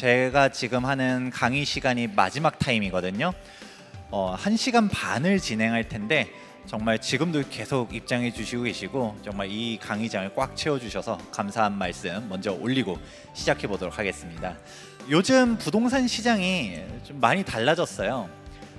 제가 지금 하는 강의 시간이 마지막 타임이거든요. 1시간 반을 진행할 텐데 정말 지금도 계속 입장해 주시고 계시고 정말 이 강의장을 꽉 채워주셔서 감사한 말씀 먼저 올리고 시작해 보도록 하겠습니다. 요즘 부동산 시장이 좀 많이 달라졌어요.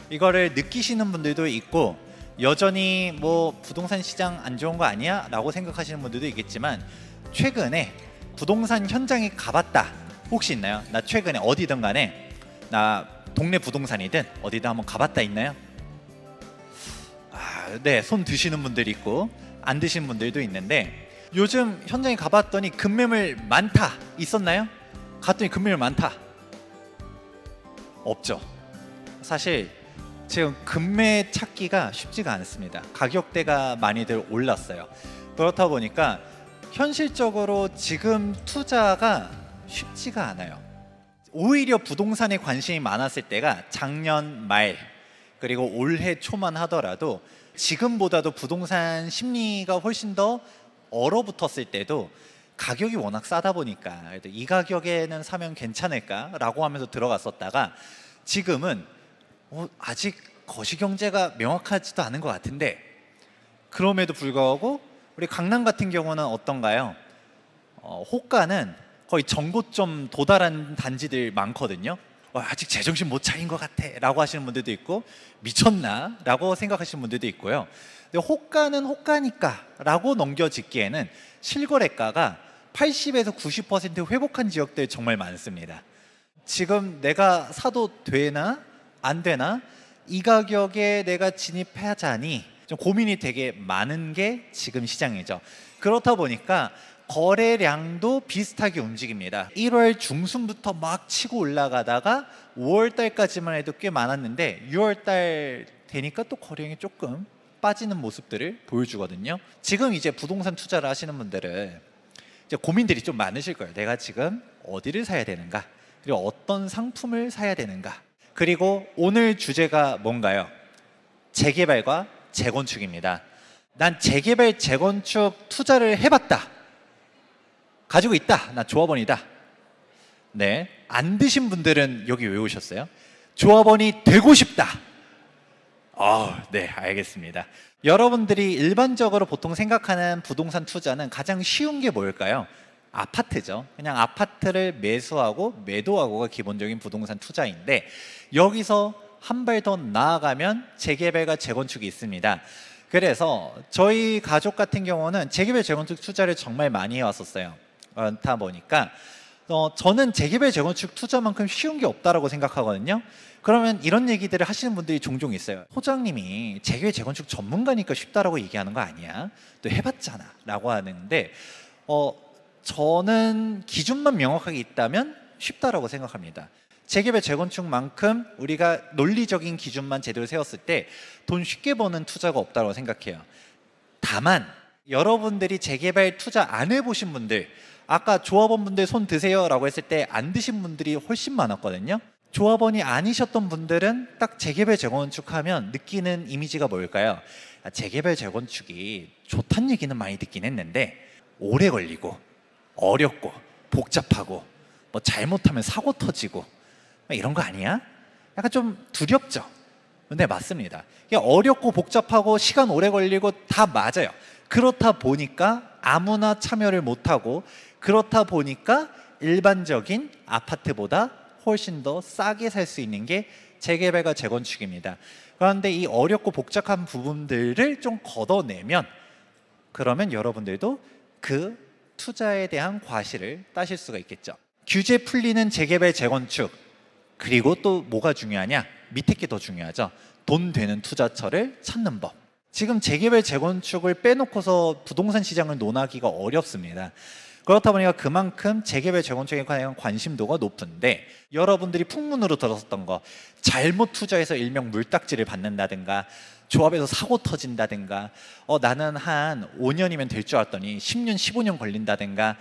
이거를 느끼시는 분들도 있고 여전히 뭐 부동산 시장 안 좋은 거 아니야? 라고 생각하시는 분들도 있겠지만 최근에 부동산 현장에 가봤다 혹시 있나요? 나 최근에 어디든 간에 나 동네 부동산이든 어디든 한번 가봤다 있나요? 네, 손 드시는 분들이 있고 안 드시는 분들도 있는데 요즘 현장에 가봤더니 급매물 많다 있었나요? 갔더니 급매물 많다 없죠. 사실 지금 급매 찾기가 쉽지가 않습니다. 가격대가 많이들 올랐어요. 그렇다 보니까 현실적으로 지금 투자가 쉽지가 않아요. 오히려 부동산에 관심이 많았을 때가 작년 말 그리고 올해 초만 하더라도 지금보다도 부동산 심리가 훨씬 더 얼어붙었을 때도 가격이 워낙 싸다 보니까 이 가격에는 사면 괜찮을까라고 하면서 들어갔었다가 지금은 아직 거시경제가 명확하지도 않은 것 같은데 그럼에도 불구하고 우리 강남 같은 경우는 어떤가요? 호가는 거의 전고점 도달한 단지들 많거든요. 아직 제정신 못 차린 것 같아 라고 하시는 분들도 있고 미쳤나? 라고 생각하시는 분들도 있고요. 근데 호가는 호가니까 라고 넘겨짓기에는 실거래가가 80에서 90% 회복한 지역들 정말 많습니다. 지금 내가 사도 되나? 안 되나? 이 가격에 내가 진입하자니 좀 고민이 되게 많은 게 지금 시장이죠. 그렇다 보니까 거래량도 비슷하게 움직입니다. 1월 중순부터 막 치고 올라가다가 5월 달까지만 해도 꽤 많았는데 6월 달 되니까 또 거래량이 조금 빠지는 모습들을 보여주거든요. 지금 이제 부동산 투자를 하시는 분들은 이제 고민들이 좀 많으실 거예요. 내가 지금 어디를 사야 되는가? 그리고 어떤 상품을 사야 되는가? 그리고 오늘 주제가 뭔가요? 재개발과 재건축입니다. 난 재개발, 재건축 투자를 해봤다. 가지고 있다. 나 조합원이다. 네, 안 드신 분들은 여기 왜 오셨어요? 조합원이 되고 싶다. 네, 알겠습니다. 여러분들이 일반적으로 보통 생각하는 부동산 투자는 가장 쉬운 게 뭘까요? 아파트죠. 그냥 아파트를 매수하고 매도하고가 기본적인 부동산 투자인데 여기서 한 발 더 나아가면 재개발과 재건축이 있습니다. 그래서 저희 가족 같은 경우는 재개발, 재건축 투자를 정말 많이 해왔었어요. 그렇다 보니까 저는 재개발, 재건축 투자만큼 쉬운 게 없다라고 생각하거든요. 그러면 이런 얘기들을 하시는 분들이 종종 있어요. 소장님이 재개발, 재건축 전문가니까 쉽다라고 얘기하는 거 아니야? 또 해봤잖아 라고 하는데 저는 기준만 명확하게 있다면 쉽다라고 생각합니다. 재개발, 재건축만큼 우리가 논리적인 기준만 제대로 세웠을 때 돈 쉽게 버는 투자가 없다고 생각해요. 다만 여러분들이 재개발 투자 안 해보신 분들, 아까 조합원분들 손 드세요 라고 했을 때 안 드신 분들이 훨씬 많았거든요. 조합원이 아니셨던 분들은 딱 재개발, 재건축 하면 느끼는 이미지가 뭘까요? 재개발, 재건축이 좋다는 얘기는 많이 듣긴 했는데 오래 걸리고 어렵고 복잡하고 뭐 잘못하면 사고 터지고 이런 거 아니야? 약간 좀 두렵죠? 근데 맞습니다. 어렵고 복잡하고 시간 오래 걸리고 다 맞아요. 그렇다 보니까 아무나 참여를 못하고 그렇다 보니까 일반적인 아파트보다 훨씬 더 싸게 살 수 있는 게 재개발과 재건축입니다. 그런데 이 어렵고 복잡한 부분들을 좀 걷어내면 그러면 여러분들도 그 투자에 대한 과실을 따실 수가 있겠죠. 규제 풀리는 재개발, 재건축 그리고 또 뭐가 중요하냐? 밑에 게 더 중요하죠. 돈 되는 투자처를 찾는 법. 지금 재개발, 재건축을 빼놓고서 부동산 시장을 논하기가 어렵습니다. 그렇다 보니까 그만큼 재개발, 재건축에 관한 관심도가 높은데 여러분들이 풍문으로 들었었던 거 잘못 투자해서 일명 물딱지를 받는다든가 조합에서 사고 터진다든가 나는 한 5년이면 될 줄 알았더니 10년, 15년 걸린다든가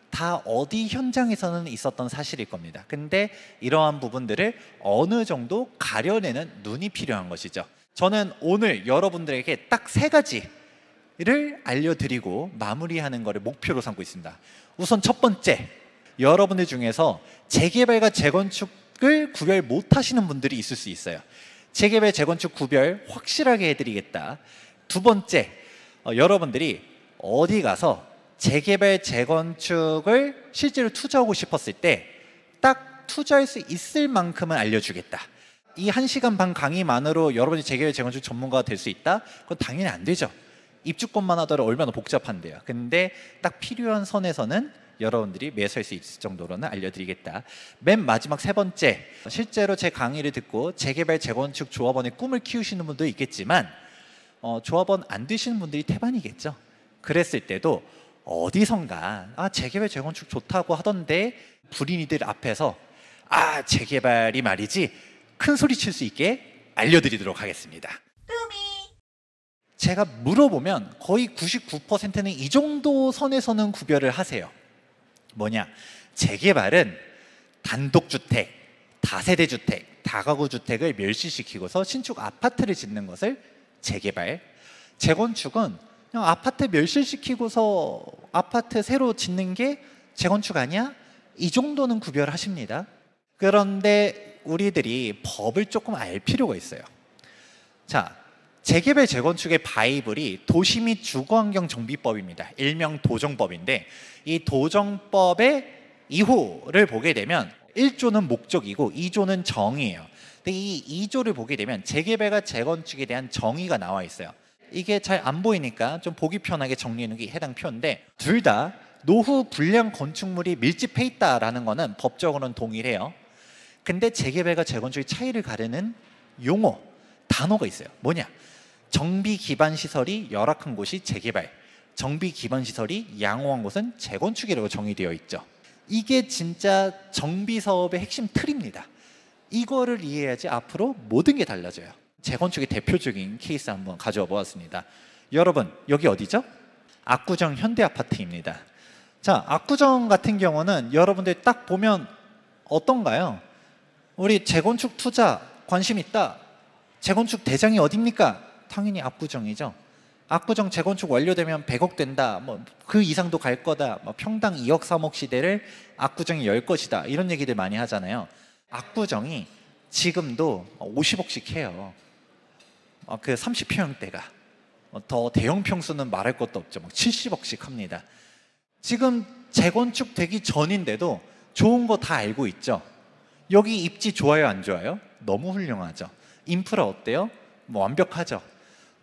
다 어디 현장에서는 있었던 사실일 겁니다. 근데 이러한 부분들을 어느 정도 가려내는 눈이 필요한 것이죠. 저는 오늘 여러분들에게 딱 3가지를 알려드리고 마무리하는 것을 목표로 삼고 있습니다. 우선 첫 번째, 여러분들 중에서 재개발과 재건축을 구별 못 하시는 분들이 있을 수 있어요. 재개발, 재건축 구별 확실하게 해드리겠다. 두 번째, 여러분들이 어디 가서 재개발, 재건축을 실제로 투자하고 싶었을 때 딱 투자할 수 있을 만큼은 알려주겠다. 이 1시간 반 강의만으로 여러분이 재개발, 재건축 전문가가 될 수 있다? 그건 당연히 안 되죠. 입주권만 하더라도 얼마나 복잡한데요. 근데 딱 필요한 선에서는 여러분들이 매수할 수 있을 정도로는 알려드리겠다. 맨 마지막 세 번째, 실제로 제 강의를 듣고 재개발, 재건축 조합원의 꿈을 키우시는 분도 있겠지만 조합원 안 되시는 분들이 태반이겠죠. 그랬을 때도 어디선가 재개발, 재건축 좋다고 하던데 불인이들 앞에서 재개발이 말이지 큰 소리 칠 수 있게 알려드리도록 하겠습니다. 제가 물어보면 거의 99%는 이 정도 선에서는 구별을 하세요. 뭐냐? 재개발은 단독주택, 다세대주택, 다가구주택을 멸시시키고서 신축 아파트를 짓는 것을 재개발, 재건축은 그냥 아파트 멸시시키고서 아파트 새로 짓는 게 재건축 아니야? 이 정도는 구별하십니다. 그런데 우리들이 법을 조금 알 필요가 있어요. 자, 재개발, 재건축의 바이블이 도시 및 주거환경정비법입니다. 일명 도정법인데 이 도정법의 2호를 보게 되면 1조는 목적이고 2조는 정의예요. 근데 이 2조를 보게 되면 재개발과 재건축에 대한 정의가 나와 있어요. 이게 잘 안 보이니까 좀 보기 편하게 정리하는 게 해당 표인데 둘 다 노후 불량 건축물이 밀집해 있다라는 거는 법적으로는 동일해요. 근데 재개발과 재건축의 차이를 가르는 용어, 단어가 있어요. 뭐냐? 정비 기반 시설이 열악한 곳이 재개발, 정비 기반 시설이 양호한 곳은 재건축이라고 정의되어 있죠. 이게 진짜 정비 사업의 핵심 틀입니다. 이거를 이해해야지 앞으로 모든 게 달라져요. 재건축의 대표적인 케이스 한번 가져와 보았습니다. 여러분, 여기 어디죠? 압구정 현대아파트입니다. 자, 압구정 같은 경우는 여러분들 딱 보면 어떤가요? 우리 재건축 투자 관심 있다. 재건축 대장이 어딥니까? 당연히 압구정이죠. 압구정 재건축 완료되면 100억 된다. 뭐 그 이상도 갈 거다. 뭐 평당 2억 3억 시대를 압구정이 열 것이다. 이런 얘기들 많이 하잖아요. 압구정이 지금도 50억씩 해요. 그 30평대가 더 대형 평수는 말할 것도 없죠. 막 70억씩 합니다. 지금 재건축 되기 전인데도 좋은 거 다 알고 있죠. 여기 입지 좋아요, 안 좋아요? 너무 훌륭하죠. 인프라 어때요? 뭐 완벽하죠.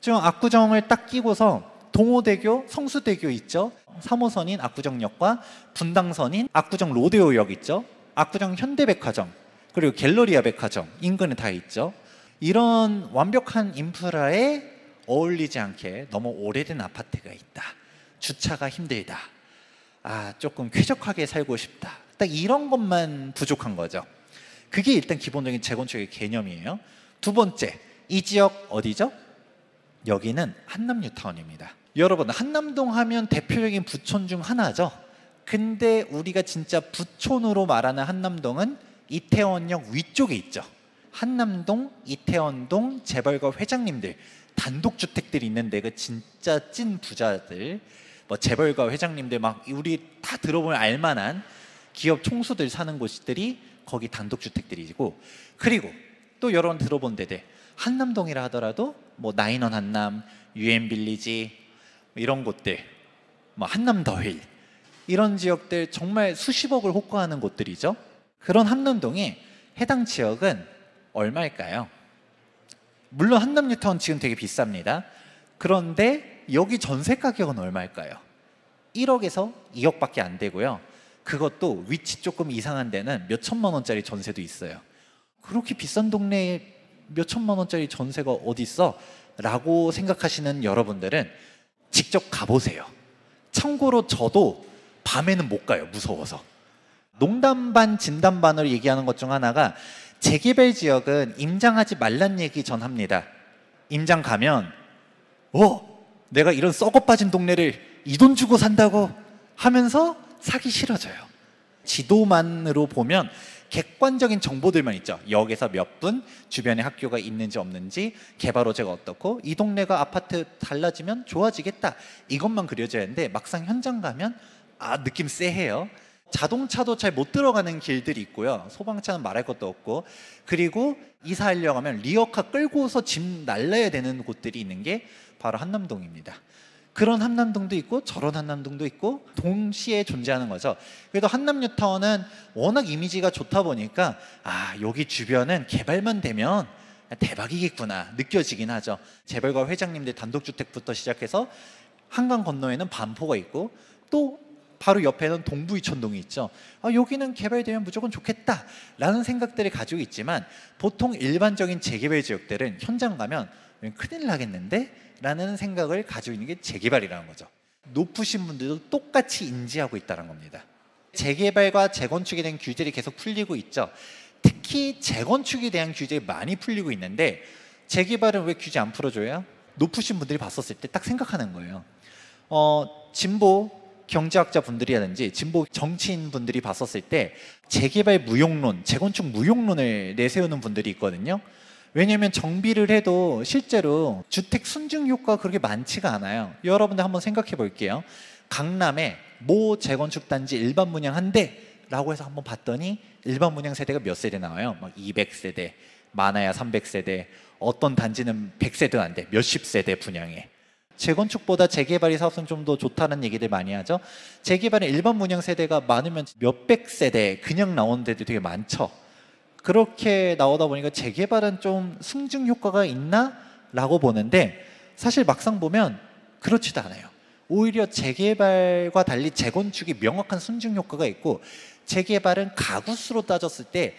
지금 압구정을 딱 끼고서 동호대교, 성수대교 있죠. 3호선인 압구정역과 분당선인 압구정 로데오역 있죠. 압구정 현대백화점, 그리고 갤러리아 백화점 인근에 다 있죠. 이런 완벽한 인프라에 어울리지 않게 너무 오래된 아파트가 있다. 주차가 힘들다. 조금 쾌적하게 살고 싶다. 딱 이런 것만 부족한 거죠. 그게 일단 기본적인 재건축의 개념이에요. 두 번째, 이 지역 어디죠? 여기는 한남뉴타운입니다. 여러분, 한남동 하면 대표적인 부촌 중 하나죠. 근데 우리가 진짜 부촌으로 말하는 한남동은 이태원역 위쪽에 있죠. 한남동, 이태원동 재벌가 회장님들, 단독주택들이 있는데 그 진짜 찐 부자들, 뭐 재벌가 회장님들 막 우리 다 들어보면 알만한 기업 총수들 사는 곳들이 거기 단독주택들이고, 그리고 또 여러분 들어본 데들 한남동이라 하더라도 뭐 나인원 한남, 유엔빌리지 이런 곳들, 뭐 한남더힐 이런 지역들 정말 수십억을 호가하는 곳들이죠. 그런 한남동에 해당 지역은 얼마일까요? 물론 한남뉴타운 지금 되게 비쌉니다. 그런데 여기 전세 가격은 얼마일까요? 1억에서 2억밖에 안 되고요. 그것도 위치 조금 이상한 데는 몇 천만 원짜리 전세도 있어요. 그렇게 비싼 동네에 몇 천만 원짜리 전세가 어디 있어? 라고 생각하시는 여러분들은 직접 가보세요. 참고로 저도 밤에는 못 가요. 무서워서. 농담 반 진담 반으로 얘기하는 것 중 하나가 재개발 지역은 임장하지 말란 얘기 전 합니다. 임장 가면 내가 이런 썩어 빠진 동네를 이 돈 주고 산다고 하면서 사기 싫어져요. 지도만으로 보면 객관적인 정보들만 있죠. 역에서 몇 분, 주변에 학교가 있는지 없는지, 개발 호재가 어떻고, 이 동네가 아파트 달라지면 좋아지겠다. 이것만 그려져야 하는데 막상 현장 가면 느낌 쎄해요. 자동차도 잘 못 들어가는 길들이 있고요. 소방차는 말할 것도 없고, 그리고 이사하려고 하면 리어카 끌고서 짐 날라야 되는 곳들이 있는 게 바로 한남동입니다. 그런 한남동도 있고 저런 한남동도 있고 동시에 존재하는 거죠. 그래도 한남뉴타운은 워낙 이미지가 좋다 보니까 여기 주변은 개발만 되면 대박이겠구나 느껴지긴 하죠. 재벌가 회장님들 단독주택부터 시작해서 한강 건너에는 반포가 있고 또 바로 옆에는 동부이촌동이 있죠. 여기는 개발되면 무조건 좋겠다라는 생각들을 가지고 있지만 보통 일반적인 재개발 지역들은 현장 가면 큰일 나겠는데? 라는 생각을 가지고 있는 게 재개발이라는 거죠. 높으신 분들도 똑같이 인지하고 있다는 겁니다. 재개발과 재건축에 대한 규제들이 계속 풀리고 있죠. 특히 재건축에 대한 규제가 많이 풀리고 있는데 재개발은 왜 규제 안 풀어줘요? 높으신 분들이 봤었을 때 딱 생각하는 거예요. 진보 경제학자 분들이라든지 진보 정치인 분들이 봤었을 때 재개발 무용론, 재건축 무용론을 내세우는 분들이 있거든요. 왜냐하면 정비를 해도 실제로 주택 순증 효과가 그렇게 많지가 않아요. 여러분들 한번 생각해 볼게요. 강남에 모 재건축 단지 일반 분양 한 대라고 해서 한번 봤더니 일반 분양 세대가 몇 세대 나와요? 막 200세대, 많아야 300세대, 어떤 단지는 100세대가 안 돼, 몇십 세대 분양해. 재건축보다 재개발이 사업성 좀 더 좋다는 얘기들 많이 하죠. 재개발은 일반 분양 세대가 많으면 몇백 세대 그냥 나오는 데도 되게 많죠. 그렇게 나오다 보니까 재개발은 좀 승증 효과가 있나? 라고 보는데 사실 막상 보면 그렇지도 않아요. 오히려 재개발과 달리 재건축이 명확한 순증 효과가 있고 재개발은 가구수로 따졌을 때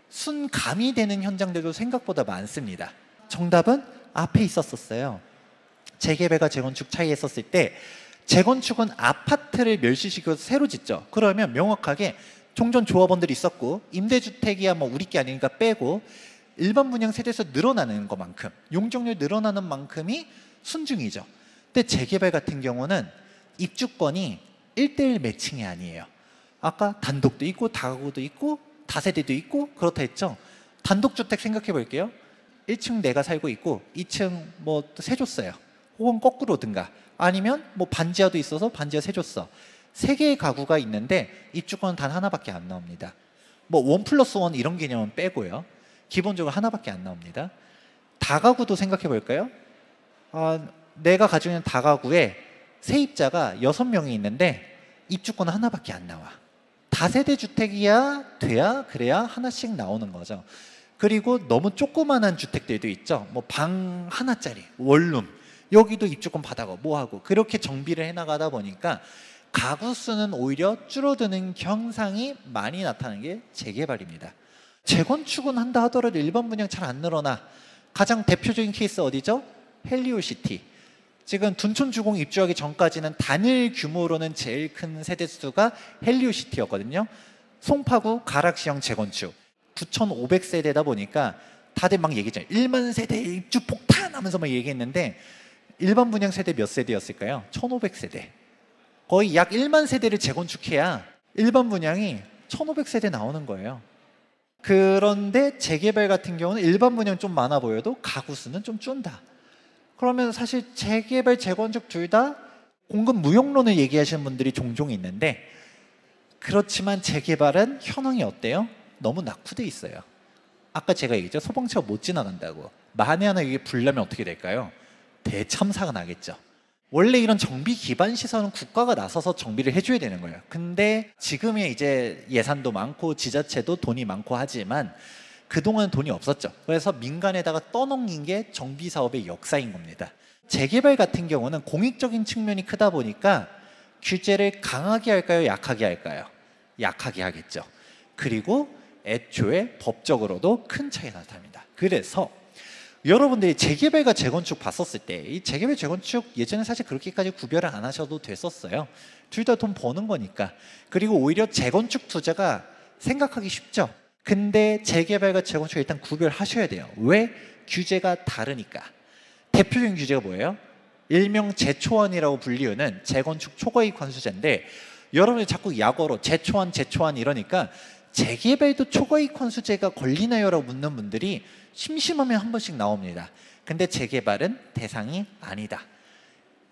순감이 되는 현장들도 생각보다 많습니다. 정답은 앞에 있었어요. 재개발과 재건축 차이 했었을 때 재건축은 아파트를 멸시시켜서 새로 짓죠. 그러면 명확하게 종전 조합원들이 있었고 임대주택이야 뭐 우리 게 아니니까 빼고 일반 분양 세대에서 늘어나는 것만큼 용적률 늘어나는 만큼이 순증이죠. 근데 재개발 같은 경우는 입주권이 1:1 매칭이 아니에요. 아까 단독도 있고 다가구도 있고 다세대도 있고 그렇다 했죠. 단독주택 생각해 볼게요. 1층 내가 살고 있고 2층 뭐 세줬어요. 혹은 거꾸로든가 아니면 뭐 반지하도 있어서 반지하 세줬어. 3개의 가구가 있는데 입주권은 단 하나밖에 안 나옵니다. 뭐 1+1 이런 개념은 빼고요. 기본적으로 하나밖에 안 나옵니다. 다가구도 생각해 볼까요? 내가 가지고 있는 다가구에 세입자가 6명이 있는데 입주권은 하나밖에 안 나와. 다세대 주택이야 돼야 그래야 하나씩 나오는 거죠. 그리고 너무 조그만한 주택들도 있죠. 뭐 방 하나짜리 원룸 여기도 입주권 받아고 뭐하고 그렇게 정비를 해나가다 보니까 가구 수는 오히려 줄어드는 현상이 많이 나타나는 게 재개발입니다. 재건축은 한다 하더라도 일반 분양 잘 안 늘어나. 가장 대표적인 케이스 어디죠? 헬리오시티. 지금 둔촌주공 입주하기 전까지는 단일 규모로는 제일 큰 세대수가 헬리오시티였거든요. 송파구 가락시형 재건축 9,500세대다 보니까 다들 막 얘기했잖아요. 1만 세대 입주 폭탄 하면서 막 얘기했는데 일반 분양 세대 몇 세대였을까요? 1,500세대. 거의 약 1만 세대를 재건축해야 일반 분양이 1,500세대 나오는 거예요. 그런데 재개발 같은 경우는 일반 분양 좀 많아 보여도 가구 수는 좀 준다. 그러면 사실 재개발, 재건축 둘 다 공급 무용론을 얘기하시는 분들이 종종 있는데 그렇지만 재개발은 현황이 어때요? 너무 낙후돼 있어요. 아까 제가 얘기했죠. 소방차가 못 지나간다고. 만에 하나 이게 불나면 어떻게 될까요? 대참사가 나겠죠. 원래 이런 정비 기반 시설은 국가가 나서서 정비를 해줘야 되는 거예요. 근데 지금의 이제 예산도 많고 지자체도 돈이 많고 하지만 그동안 돈이 없었죠. 그래서 민간에다가 떠넘긴 게 정비 사업의 역사인 겁니다. 재개발 같은 경우는 공익적인 측면이 크다 보니까 규제를 강하게 할까요? 약하게 할까요? 약하게 하겠죠. 그리고 애초에 법적으로도 큰 차이가 나타납니다. 그래서 여러분들이 재개발과 재건축 봤었을 때 이 재개발, 재건축 예전에 사실 그렇게까지 구별을 안 하셔도 됐었어요. 둘 다 돈 버는 거니까. 그리고 오히려 재건축 투자가 생각하기 쉽죠. 근데 재개발과 재건축 일단 구별하셔야 돼요. 왜? 규제가 다르니까. 대표적인 규제가 뭐예요? 일명 재초안이라고 불리우는 재건축 초과이익 환수제인데 여러분이 자꾸 약어로 재초안 이러니까 재개발도 초과이익 환수제가 걸리나요? 라고 묻는 분들이 심심하면 한 번씩 나옵니다. 근데 재개발은 대상이 아니다.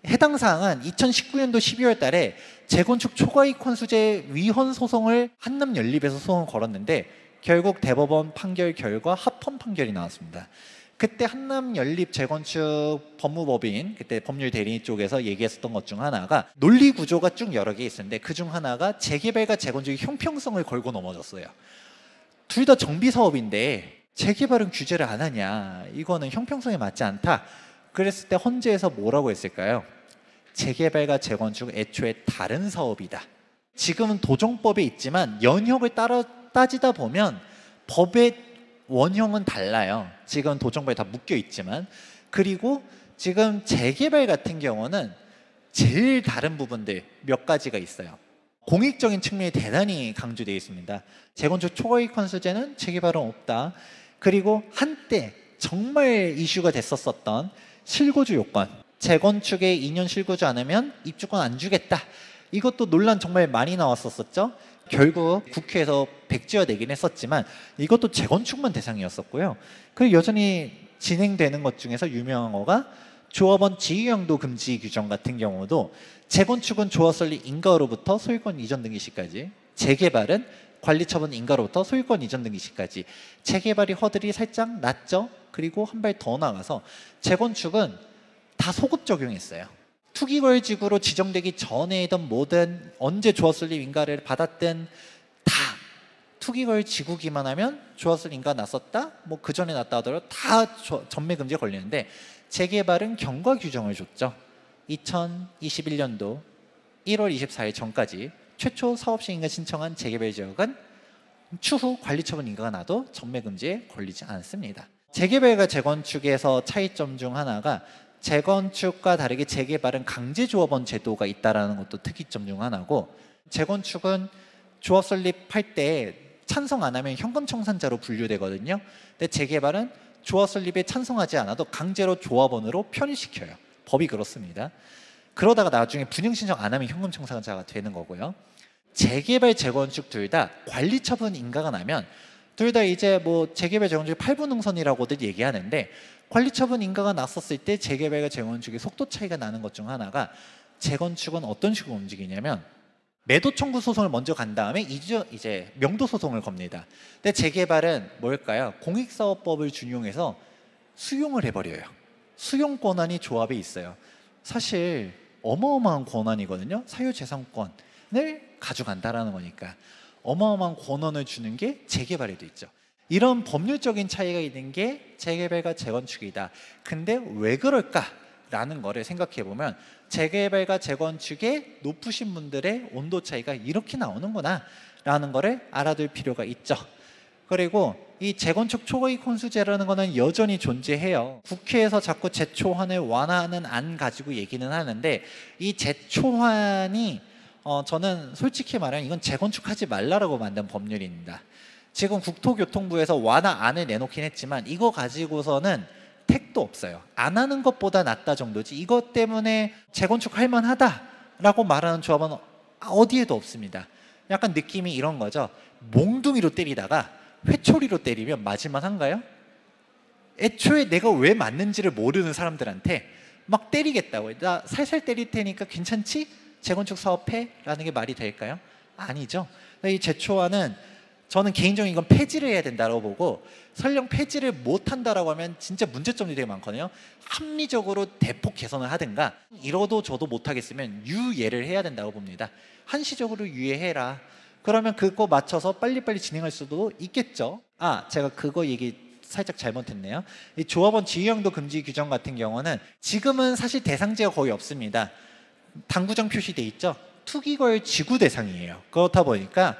해당 사항은 2019년도 12월 달에 재건축 초과이익 환수제 위헌 소송을 한남연립에서 소송을 걸었는데 결국 대법원 판결 결과 합헌 판결이 나왔습니다. 그때 한남연립 재건축 법무법인, 그때 법률 대리인 쪽에서 얘기했었던 것 중 하나가 논리 구조가 쭉 여러 개 있었는데 그 중 하나가 재개발과 재건축의 형평성을 걸고 넘어졌어요. 둘 다 정비 사업인데 재개발은 규제를 안 하냐, 이거는 형평성에 맞지 않다. 그랬을 때 헌재에서 뭐라고 했을까요? 재개발과 재건축은 애초에 다른 사업이다. 지금은 도정법에 있지만 연형을 따지다 보면 법의 원형은 달라요. 지금 도정법에 다 묶여 있지만. 그리고 지금 재개발 같은 경우는 제일 다른 부분들 몇 가지가 있어요. 공익적인 측면이 대단히 강조되어 있습니다. 재건축 초과이익 환수제는 재개발은 없다. 그리고 한때 정말 이슈가 됐었던 실거주 요건, 재건축에 2년 실거주 안 하면 입주권 안 주겠다. 이것도 논란 정말 많이 나왔었죠. 결국 국회에서 백지화되긴 했었지만 이것도 재건축만 대상이었었고요. 그리고 여전히 진행되는 것 중에서 유명한 거가 조합원 지휘양도 금지 규정 같은 경우도 재건축은 조합 설립 인가로부터 소유권 이전 등기 시까지, 재개발은 관리처분 인가로부터 소유권 이전 등기 시까지. 재개발이 허들이 살짝 낮죠. 그리고 한 발 더 나가서 재건축은 다 소급 적용했어요. 투기거래지구로 지정되기 전에든 뭐든 언제 조합 설립 인가를 받았든 다 투기거래지구기만 하면 조합 설립 인가 났었다, 뭐 그 전에 났다 하더라도 다 전매 금지에 걸리는데 재개발은 경과 규정을 줬죠. 2021년도 1월 24일 전까지 최초 사업시행 인가 신청한 재개발 지역은 추후 관리처분 인가가 나도 전매 금지에 걸리지 않습니다. 재개발과 재건축에서 차이점 중 하나가 재건축과 다르게 재개발은 강제조합원 제도가 있다는 것도 특이점 중 하나고, 재건축은 조합 설립할 때 찬성 안 하면 현금 청산자로 분류되거든요. 근데 재개발은 조합 설립에 찬성하지 않아도 강제로 조합원으로 편입시켜요. 법이 그렇습니다. 그러다가 나중에 분양 신청 안 하면 현금 청산자가 되는 거고요. 재개발, 재건축 둘 다 관리처분 인가가 나면 둘 다 이제 뭐 재개발, 재건축 8분 능선이라고들 얘기하는데, 관리처분 인가가 났었을 때 재개발과 재건축의 속도 차이가 나는 것 중 하나가, 재건축은 어떤 식으로 움직이냐면 매도 청구 소송을 먼저 간 다음에 이제 명도 소송을 겁니다. 근데 재개발은 뭘까요? 공익사업법을 준용해서 수용을 해버려요. 수용 권한이 조합에 있어요. 사실 어마어마한 권한이거든요. 사유재산권을 가져간다라는 거니까 어마어마한 권한을 주는 게 재개발에도 있죠. 이런 법률적인 차이가 있는 게 재개발과 재건축이다. 근데 왜 그럴까라는 거를 생각해 보면 재개발과 재건축의 높으신 분들의 온도 차이가 이렇게 나오는구나 라는 거를 알아둘 필요가 있죠. 그리고 이 재건축 초과이익 환수제라는 거는 여전히 존재해요. 국회에서 자꾸 재초환을 완화하는 안 가지고 얘기는 하는데, 이 재초환이 저는 솔직히 말하면 이건 재건축하지 말라고 만든 법률입니다. 지금 국토교통부에서 완화안을 내놓긴 했지만 이거 가지고서는 택도 없어요. 안 하는 것보다 낫다 정도지 이것 때문에 재건축할 만하다라고 말하는 조합은 어디에도 없습니다. 약간 느낌이 이런 거죠. 몽둥이로 때리다가 회초리로 때리면 맞을만 한가요? 애초에 내가 왜 맞는지를 모르는 사람들한테 막 때리겠다고, 나 살살 때릴 테니까 괜찮지? 재건축 사업해? 라는 게 말이 될까요? 아니죠. 이 재초안은 저는 개인적으로 이건 폐지를 해야 된다고 보고, 설령 폐지를 못한다라고 하면 진짜 문제점이 되게 많거든요. 합리적으로 대폭 개선을 하든가, 이러도 저도 못하겠으면 유예를 해야 된다고 봅니다. 한시적으로 유예해라. 그러면 그거 맞춰서 빨리빨리 진행할 수도 있겠죠. 제가 그거 얘기 살짝 잘못했네요. 이 조합원 지휘양도 금지 규정 같은 경우는 지금은 사실 대상지가 거의 없습니다. 당구장 표시돼 있죠. 투기거래 지구 대상이에요. 그렇다 보니까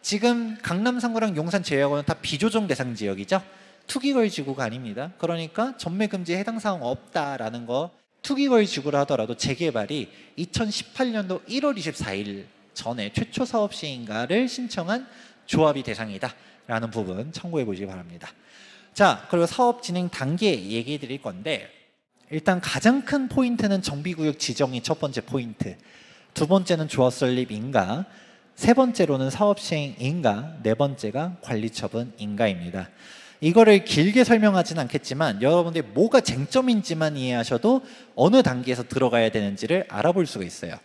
지금 강남 3구랑 용산 제외하고는 다 비조정 대상 지역이죠. 투기거래 지구가 아닙니다. 그러니까 전매 금지에 해당 사항 없다라는 거. 투기거래 지구라 하더라도 재개발이 2018년도 1월 24일 전에 최초 사업 시행인가를 신청한 조합이 대상이다 라는 부분 참고해 보시기 바랍니다. 자, 그리고 사업 진행 단계 얘기해 드릴 건데, 일단 가장 큰 포인트는 정비구역 지정이 첫 번째 포인트, 두 번째는 조합 설립 인가, 세 번째로는 사업 시행 인가, 네 번째가 관리처분 인가입니다. 이거를 길게 설명하진 않겠지만 여러분들이 뭐가 쟁점인지만 이해하셔도 어느 단계에서 들어가야 되는지를 알아볼 수가 있어요.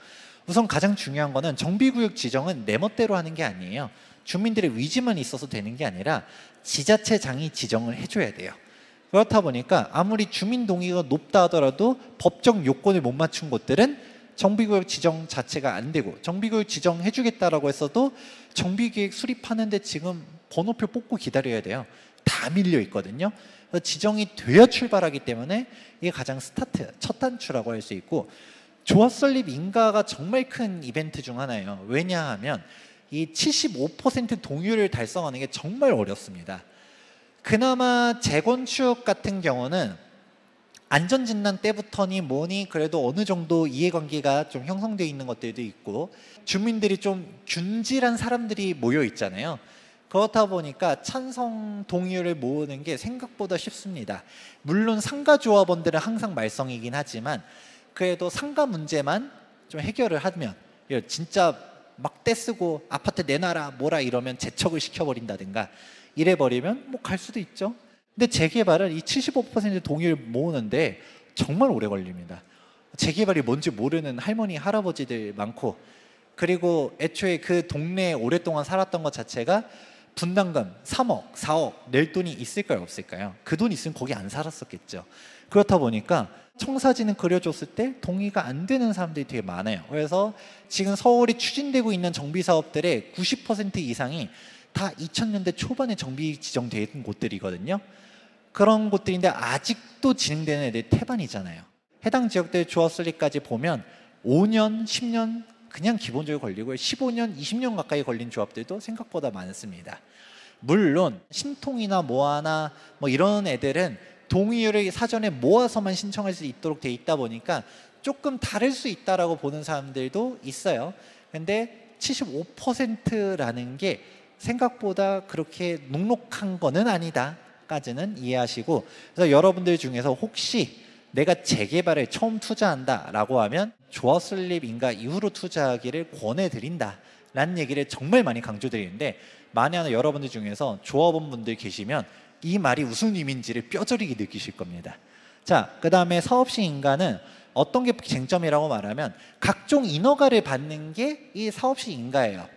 우선 가장 중요한 거는 정비구역 지정은 내 멋대로 하는 게 아니에요. 주민들의 의지만 있어서 되는 게 아니라 지자체장이 지정을 해줘야 돼요. 그렇다 보니까 아무리 주민 동의가 높다 하더라도 법적 요건을 못 맞춘 곳들은 정비구역 지정 자체가 안 되고, 정비구역 지정해주겠다라고 했어도 정비계획 수립하는데 지금 번호표 뽑고 기다려야 돼요. 다 밀려 있거든요. 그래서 지정이 돼야 출발하기 때문에 이게 가장 스타트, 첫 단추라고 할 수 있고, 조합 설립 인가가 정말 큰 이벤트 중 하나예요. 왜냐하면 이 75% 동의율을 달성하는 게 정말 어렵습니다. 그나마 재건축 같은 경우는 안전진단 때부터니 뭐니 그래도 어느 정도 이해관계가 좀 형성되어 있는 것들도 있고, 주민들이 좀 균질한 사람들이 모여 있잖아요. 그렇다 보니까 찬성 동의율을 모으는 게 생각보다 쉽습니다. 물론 상가조합원들은 항상 말썽이긴 하지만 그래도 상가 문제만 좀 해결을 하면, 진짜 막 떼쓰고 아파트 내놔라 뭐라 이러면 재척을 시켜버린다든가 이래버리면 뭐 갈 수도 있죠. 근데 재개발은 이 75% 동의를 모으는데 정말 오래 걸립니다. 재개발이 뭔지 모르는 할머니 할아버지들 많고, 그리고 애초에 그 동네에 오랫동안 살았던 것 자체가 분담금 3억 4억 낼 돈이 있을까요 없을까요? 그 돈 있으면 거기 안 살았었겠죠. 그렇다 보니까 청사진은 그려줬을 때 동의가 안 되는 사람들이 되게 많아요. 그래서 지금 서울이 추진되고 있는 정비사업들의 90% 이상이 다 2000년대 초반에 정비 지정된 곳들이거든요. 그런 곳들인데 아직도 진행되는 애들이 태반이잖아요. 해당 지역들 조합 설립까지 보면 5년, 10년 그냥 기본적으로 걸리고 15년, 20년 가까이 걸린 조합들도 생각보다 많습니다. 물론 신통이나 모아나 뭐 이런 애들은 동의율을 사전에 모아서만 신청할 수 있도록 돼 있다 보니까 조금 다를 수 있다라고 보는 사람들도 있어요. 근데 75%라는 게 생각보다 그렇게 녹록한 거는 아니다 까지는 이해하시고, 그래서 여러분들 중에서 혹시 내가 재개발에 처음 투자한다 라고 하면 조합 설립 인가 이후로 투자하기를 권해드린다 라는 얘기를 정말 많이 강조드리는데, 만약 여러분들 중에서 조합원분들 계시면 이 말이 무슨 의미인지를 뼈저리게 느끼실 겁니다. 자, 그 다음에 사업시 인가는 어떤 게 쟁점이라고 말하면 각종 인허가를 받는 게 이 사업시 인가예요.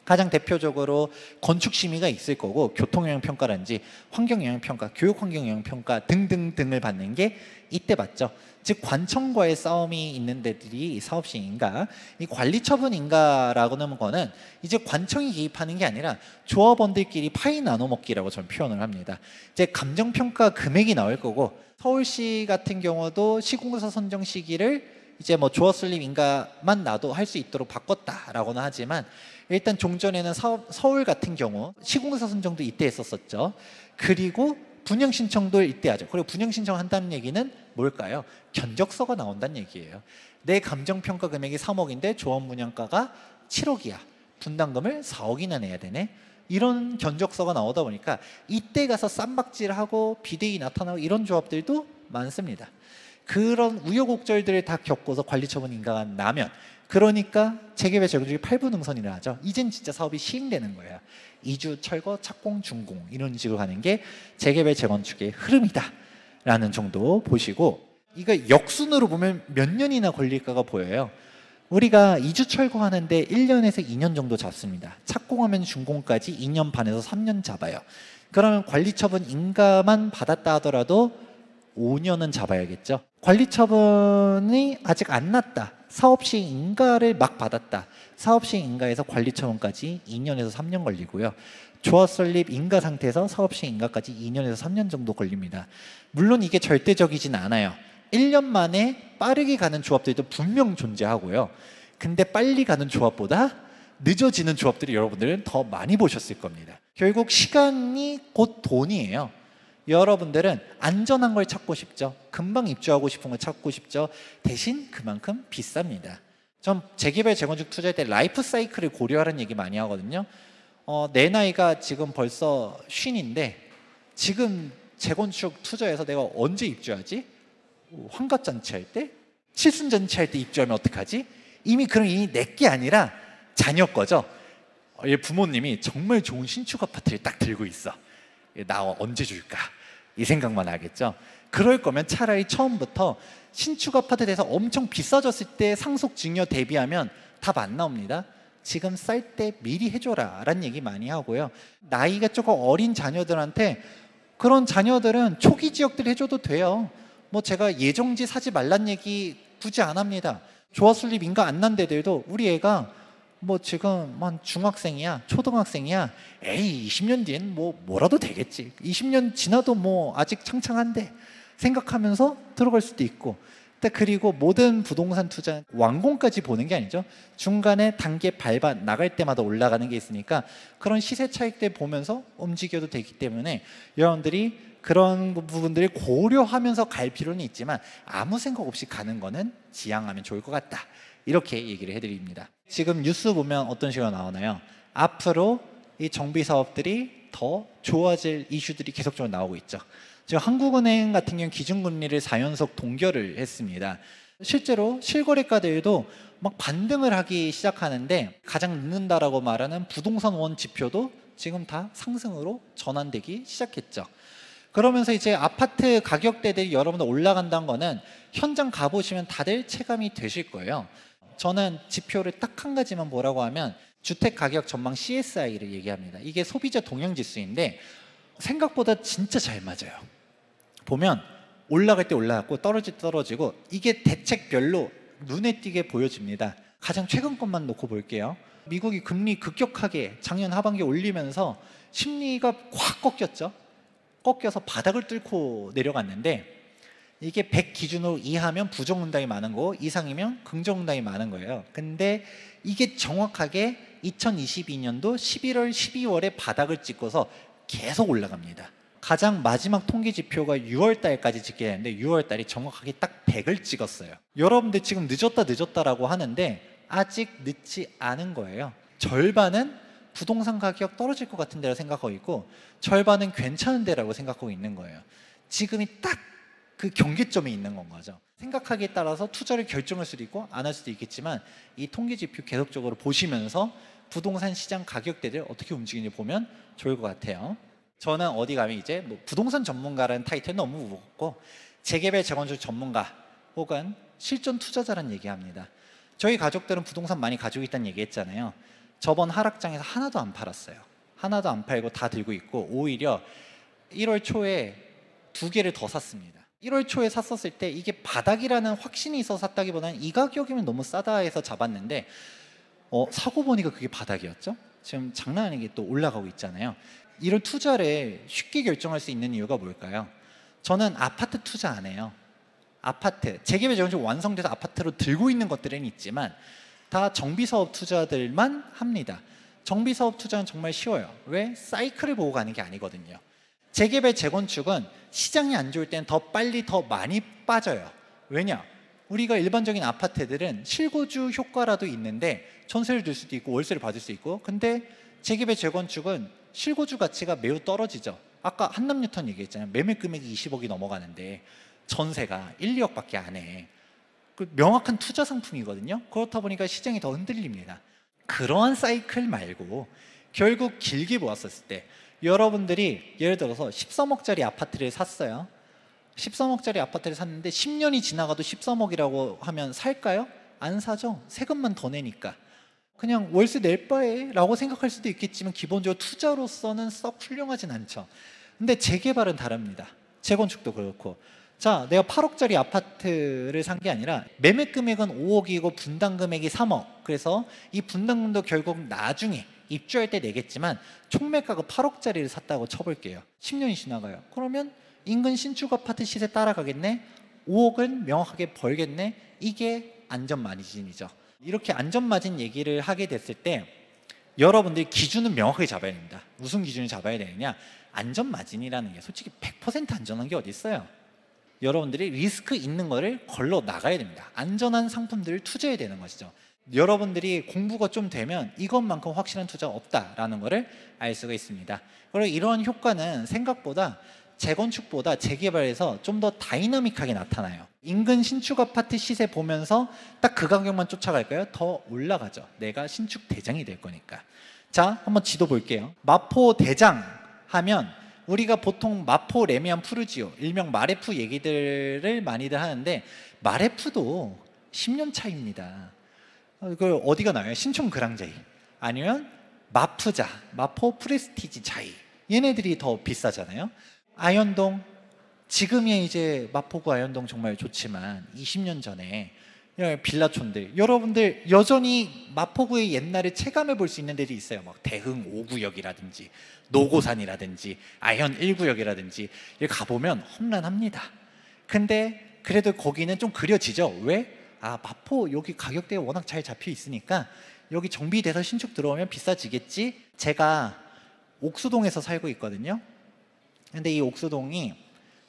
가장 대표적으로 건축심의가 있을 거고, 교통영향평가라든지 환경영향평가, 교육환경영향평가 등등등을 받는 게 이때 받죠. 즉 관청과의 싸움이 있는 데들이 사업시인가, 이 관리처분인가라고 하는 거는 이제 관청이 개입하는 게 아니라 조합원들끼리 파이 나눠먹기라고 저는 표현을 합니다. 이제 감정평가 금액이 나올 거고, 서울시 같은 경우도 시공사 선정 시기를 이제 뭐 조합 설립 인가만 나도 할 수 있도록 바꿨다라고는 하지만, 일단 종전에는 서울 같은 경우 시공사 선정도 이때 했었었죠. 그리고 분양 신청도 이때 하죠. 그리고 분양 신청한다는 얘기는 뭘까요? 견적서가 나온다는 얘기예요. 내 감정평가 금액이 3억인데 조합 분양가가 7억이야. 분담금을 4억이나 내야 되네. 이런 견적서가 나오다 보니까 이때 가서 쌈박질하고 비대위 나타나고 이런 조합들도 많습니다. 그런 우여곡절들을 다 겪고서 관리처분 인가가 나면, 그러니까 재개발 재건축이 8부 능선이라 하죠. 이젠 진짜 사업이 시행되는 거예요. 이주, 철거, 착공, 준공 이런 식으로 가는 게 재개발 재건축의 흐름이다 라는 정도 보시고, 이거 역순으로 보면 몇 년이나 걸릴까가 보여요. 우리가 이주 철거하는데 1년에서 2년 정도 잡습니다. 착공하면 준공까지 2년 반에서 3년 잡아요. 그러면 관리처분 인가만 받았다 하더라도 5년은 잡아야겠죠. 관리처분이 아직 안 났다, 사업시 인가를 막 받았다, 사업시 인가에서 관리처분까지 2년에서 3년 걸리고요. 조합 설립 인가 상태에서 사업시 인가까지 2년에서 3년 정도 걸립니다. 물론 이게 절대적이진 않아요. 1년 만에 빠르게 가는 조합들도 분명 존재하고요. 근데 빨리 가는 조합보다 늦어지는 조합들이 여러분들은 더 많이 보셨을 겁니다. 결국 시간이 곧 돈이에요. 여러분들은 안전한 걸 찾고 싶죠. 금방 입주하고 싶은 걸 찾고 싶죠. 대신 그만큼 비쌉니다. 전 재개발 재건축 투자할 때 라이프 사이클을 고려하라는 얘기 많이 하거든요. 내 나이가 지금 벌써 50인데 지금 재건축 투자해서 내가 언제 입주하지? 환갑잔치 할 때? 칠순잔치 할 때 입주하면 어떡하지? 이미 내게 아니라 자녀 거죠. 얘 부모님이 정말 좋은 신축 아파트를 딱 들고 있어. 나 언제 줄까? 이 생각만 하겠죠. 그럴 거면 차라리 처음부터 신축 아파트에 대해서 엄청 비싸졌을 때 상속 증여 대비하면 답 안 나옵니다. 지금 쌀 때 미리 해줘라 라는 얘기 많이 하고요. 나이가 조금 어린 자녀들한테 그런 자녀들은 초기 지역들 해줘도 돼요. 뭐 제가 예정지 사지 말란 얘기 굳이 안 합니다. 조합수립 인가 안 난 데들도 우리 애가 뭐 지금 한 중학생이야 초등학생이야 에이 20년 뒤엔 뭐라도 되겠지 20년 지나도 뭐 아직 창창한데 생각하면서 들어갈 수도 있고 그리고 모든 부동산 투자는 완공까지 보는 게 아니죠. 중간에 단계 밟아 나갈 때마다 올라가는 게 있으니까 그런 시세 차익들 보면서 움직여도 되기 때문에 여러분들이 그런 부분들을 고려하면서 갈 필요는 있지만 아무 생각 없이 가는 거는 지양하면 좋을 것 같다. 이렇게 얘기를 해드립니다. 지금 뉴스 보면 어떤 식으로 나오나요? 앞으로 이 정비 사업들이 더 좋아질 이슈들이 계속적으로 나오고 있죠. 지금 한국은행 같은 경우는 기준금리를 4연속 동결을 했습니다. 실제로 실거래가들도 막 반등을 하기 시작하는데 가장 늦는다라고 말하는 부동산 원 지표도 지금 다 상승으로 전환되기 시작했죠. 그러면서 이제 아파트 가격대들이 여러분들 올라간다는 거는 현장 가보시면 다들 체감이 되실 거예요. 저는 지표를 딱 한 가지만 보라고 하면 주택가격 전망 CSI를 얘기합니다. 이게 소비자 동향지수인데 생각보다 진짜 잘 맞아요. 보면 올라갈 때 올라갔고 떨어질 때 떨어지고 이게 대책별로 눈에 띄게 보여집니다. 가장 최근 것만 놓고 볼게요. 미국이 금리 급격하게 작년 하반기에 올리면서 심리가 확 꺾였죠. 꺾여서 바닥을 뚫고 내려갔는데 이게 100 기준으로 이하면 부정응답이 많은 거고 이상이면 긍정응답이 많은 거예요. 근데 이게 정확하게 2022년도 11월, 12월에 바닥을 찍고서 계속 올라갑니다. 가장 마지막 통계 지표가 6월 달까지 찍게 되는데 6월 달이 정확하게 딱 100을 찍었어요. 여러분들 지금 늦었다라고 하는데 아직 늦지 않은 거예요. 절반은 부동산 가격 떨어질 것 같은 데라고 생각하고 있고 절반은 괜찮은 데라고 생각하고 있는 거예요. 지금이 딱 그 경계점에 있는 건 거죠. 생각하기에 따라서 투자를 결정할 수도 있고 안 할 수도 있겠지만 이 통계 지표 계속적으로 보시면서 부동산 시장 가격대를 어떻게 움직이는지 보면 좋을 것 같아요. 저는 어디 가면 이제 뭐 부동산 전문가라는 타이틀 너무 무겁고 재개발 재건축 전문가 혹은 실전 투자자라는 얘기합니다. 저희 가족들은 부동산 많이 가지고 있다는 얘기했잖아요. 저번 하락장에서 하나도 안 팔았어요. 하나도 안 팔고 다 들고 있고 오히려 1월 초에 2개를 더 샀습니다. 1월 초에 샀었을 때 이게 바닥이라는 확신이 있어서 샀다기보다는 이 가격이면 너무 싸다 해서 잡았는데 사고 보니까 그게 바닥이었죠. 지금 장난 아니게 또 올라가고 있잖아요. 이런 투자를 쉽게 결정할 수 있는 이유가 뭘까요? 저는 아파트 투자 안 해요. 아파트, 재개발 재건축 완성돼서 아파트로 들고 있는 것들은 있지만 다 정비사업 투자들만 합니다. 정비사업 투자는 정말 쉬워요. 왜? 사이클을 보고 가는 게 아니거든요. 재개발 재건축은 시장이 안 좋을 때는 더 빨리 더 많이 빠져요. 왜냐? 우리가 일반적인 아파트들은 실거주 효과라도 있는데 전세를 줄 수도 있고 월세를 받을 수 있고 근데 재개발 재건축은 실거주 가치가 매우 떨어지죠. 아까 한남뉴턴 얘기했잖아요. 매매 금액이 20억이 넘어가는데 전세가 1, 2억밖에 안 해. 그 명확한 투자 상품이거든요. 그렇다 보니까 시장이 더 흔들립니다. 그러한 사이클 말고 결국 길게 보았었을 때 여러분들이 예를 들어서 13억짜리 아파트를 샀어요. 13억짜리 아파트를 샀는데 10년이 지나가도 13억이라고 하면 살까요? 안 사죠. 세금만 더 내니까. 그냥 월세 낼 바에 라고 생각할 수도 있겠지만 기본적으로 투자로서는 썩 훌륭하진 않죠. 근데 재개발은 다릅니다. 재건축도 그렇고 자, 내가 8억짜리 아파트를 산 게 아니라 매매 금액은 5억이고 분당 금액이 3억. 그래서 이 분담금도 결국 나중에 입주할 때 내겠지만 총매가가 8억짜리를 샀다고 쳐볼게요. 10년이 지나가요. 그러면 인근 신축 아파트 시세 따라가겠네. 5억은 명확하게 벌겠네. 이게 안전마진이죠. 이렇게 안전마진 얘기를 하게 됐을 때 여러분들이 기준은 명확하게 잡아야 됩니다. 무슨 기준을 잡아야 되느냐? 안전마진이라는 게 솔직히 100% 안전한 게 어디 있어요? 여러분들이 리스크 있는 거를 걸러 나가야 됩니다. 안전한 상품들을 투자해야 되는 것이죠. 여러분들이 공부가 좀 되면 이것만큼 확실한 투자가 없다라는 것을 알 수가 있습니다. 그리고 이러한 효과는 생각보다 재건축보다 재개발에서 좀 더 다이나믹하게 나타나요. 인근 신축 아파트 시세 보면서 딱 그 가격만 쫓아갈까요? 더 올라가죠. 내가 신축 대장이 될 거니까. 자, 한번 지도 볼게요. 마포 대장 하면 우리가 보통 마포, 레미안, 푸르지오, 일명 마레프 얘기들을 많이들 하는데 마레프도 10년 차입니다. 그 어디가 나와요? 신촌 그랑제이 아니면 마프자, 마포 프레스티지 자이, 얘네들이 더 비싸잖아요. 아현동, 지금이야 이제 마포구 아현동 정말 좋지만 20년 전에 빌라촌들, 여러분들 여전히 마포구의 옛날을 체감해 볼 수 있는 데도 있어요. 막 대흥 5구역이라든지 노고산이라든지 아현 1구역이라든지 여기 가보면 험난합니다. 근데 그래도 거기는 좀 그려지죠. 왜? 아, 마포 여기 가격대가 워낙 잘 잡혀 있으니까 여기 정비돼서 신축 들어오면 비싸지겠지. 제가 옥수동에서 살고 있거든요. 근데 이 옥수동이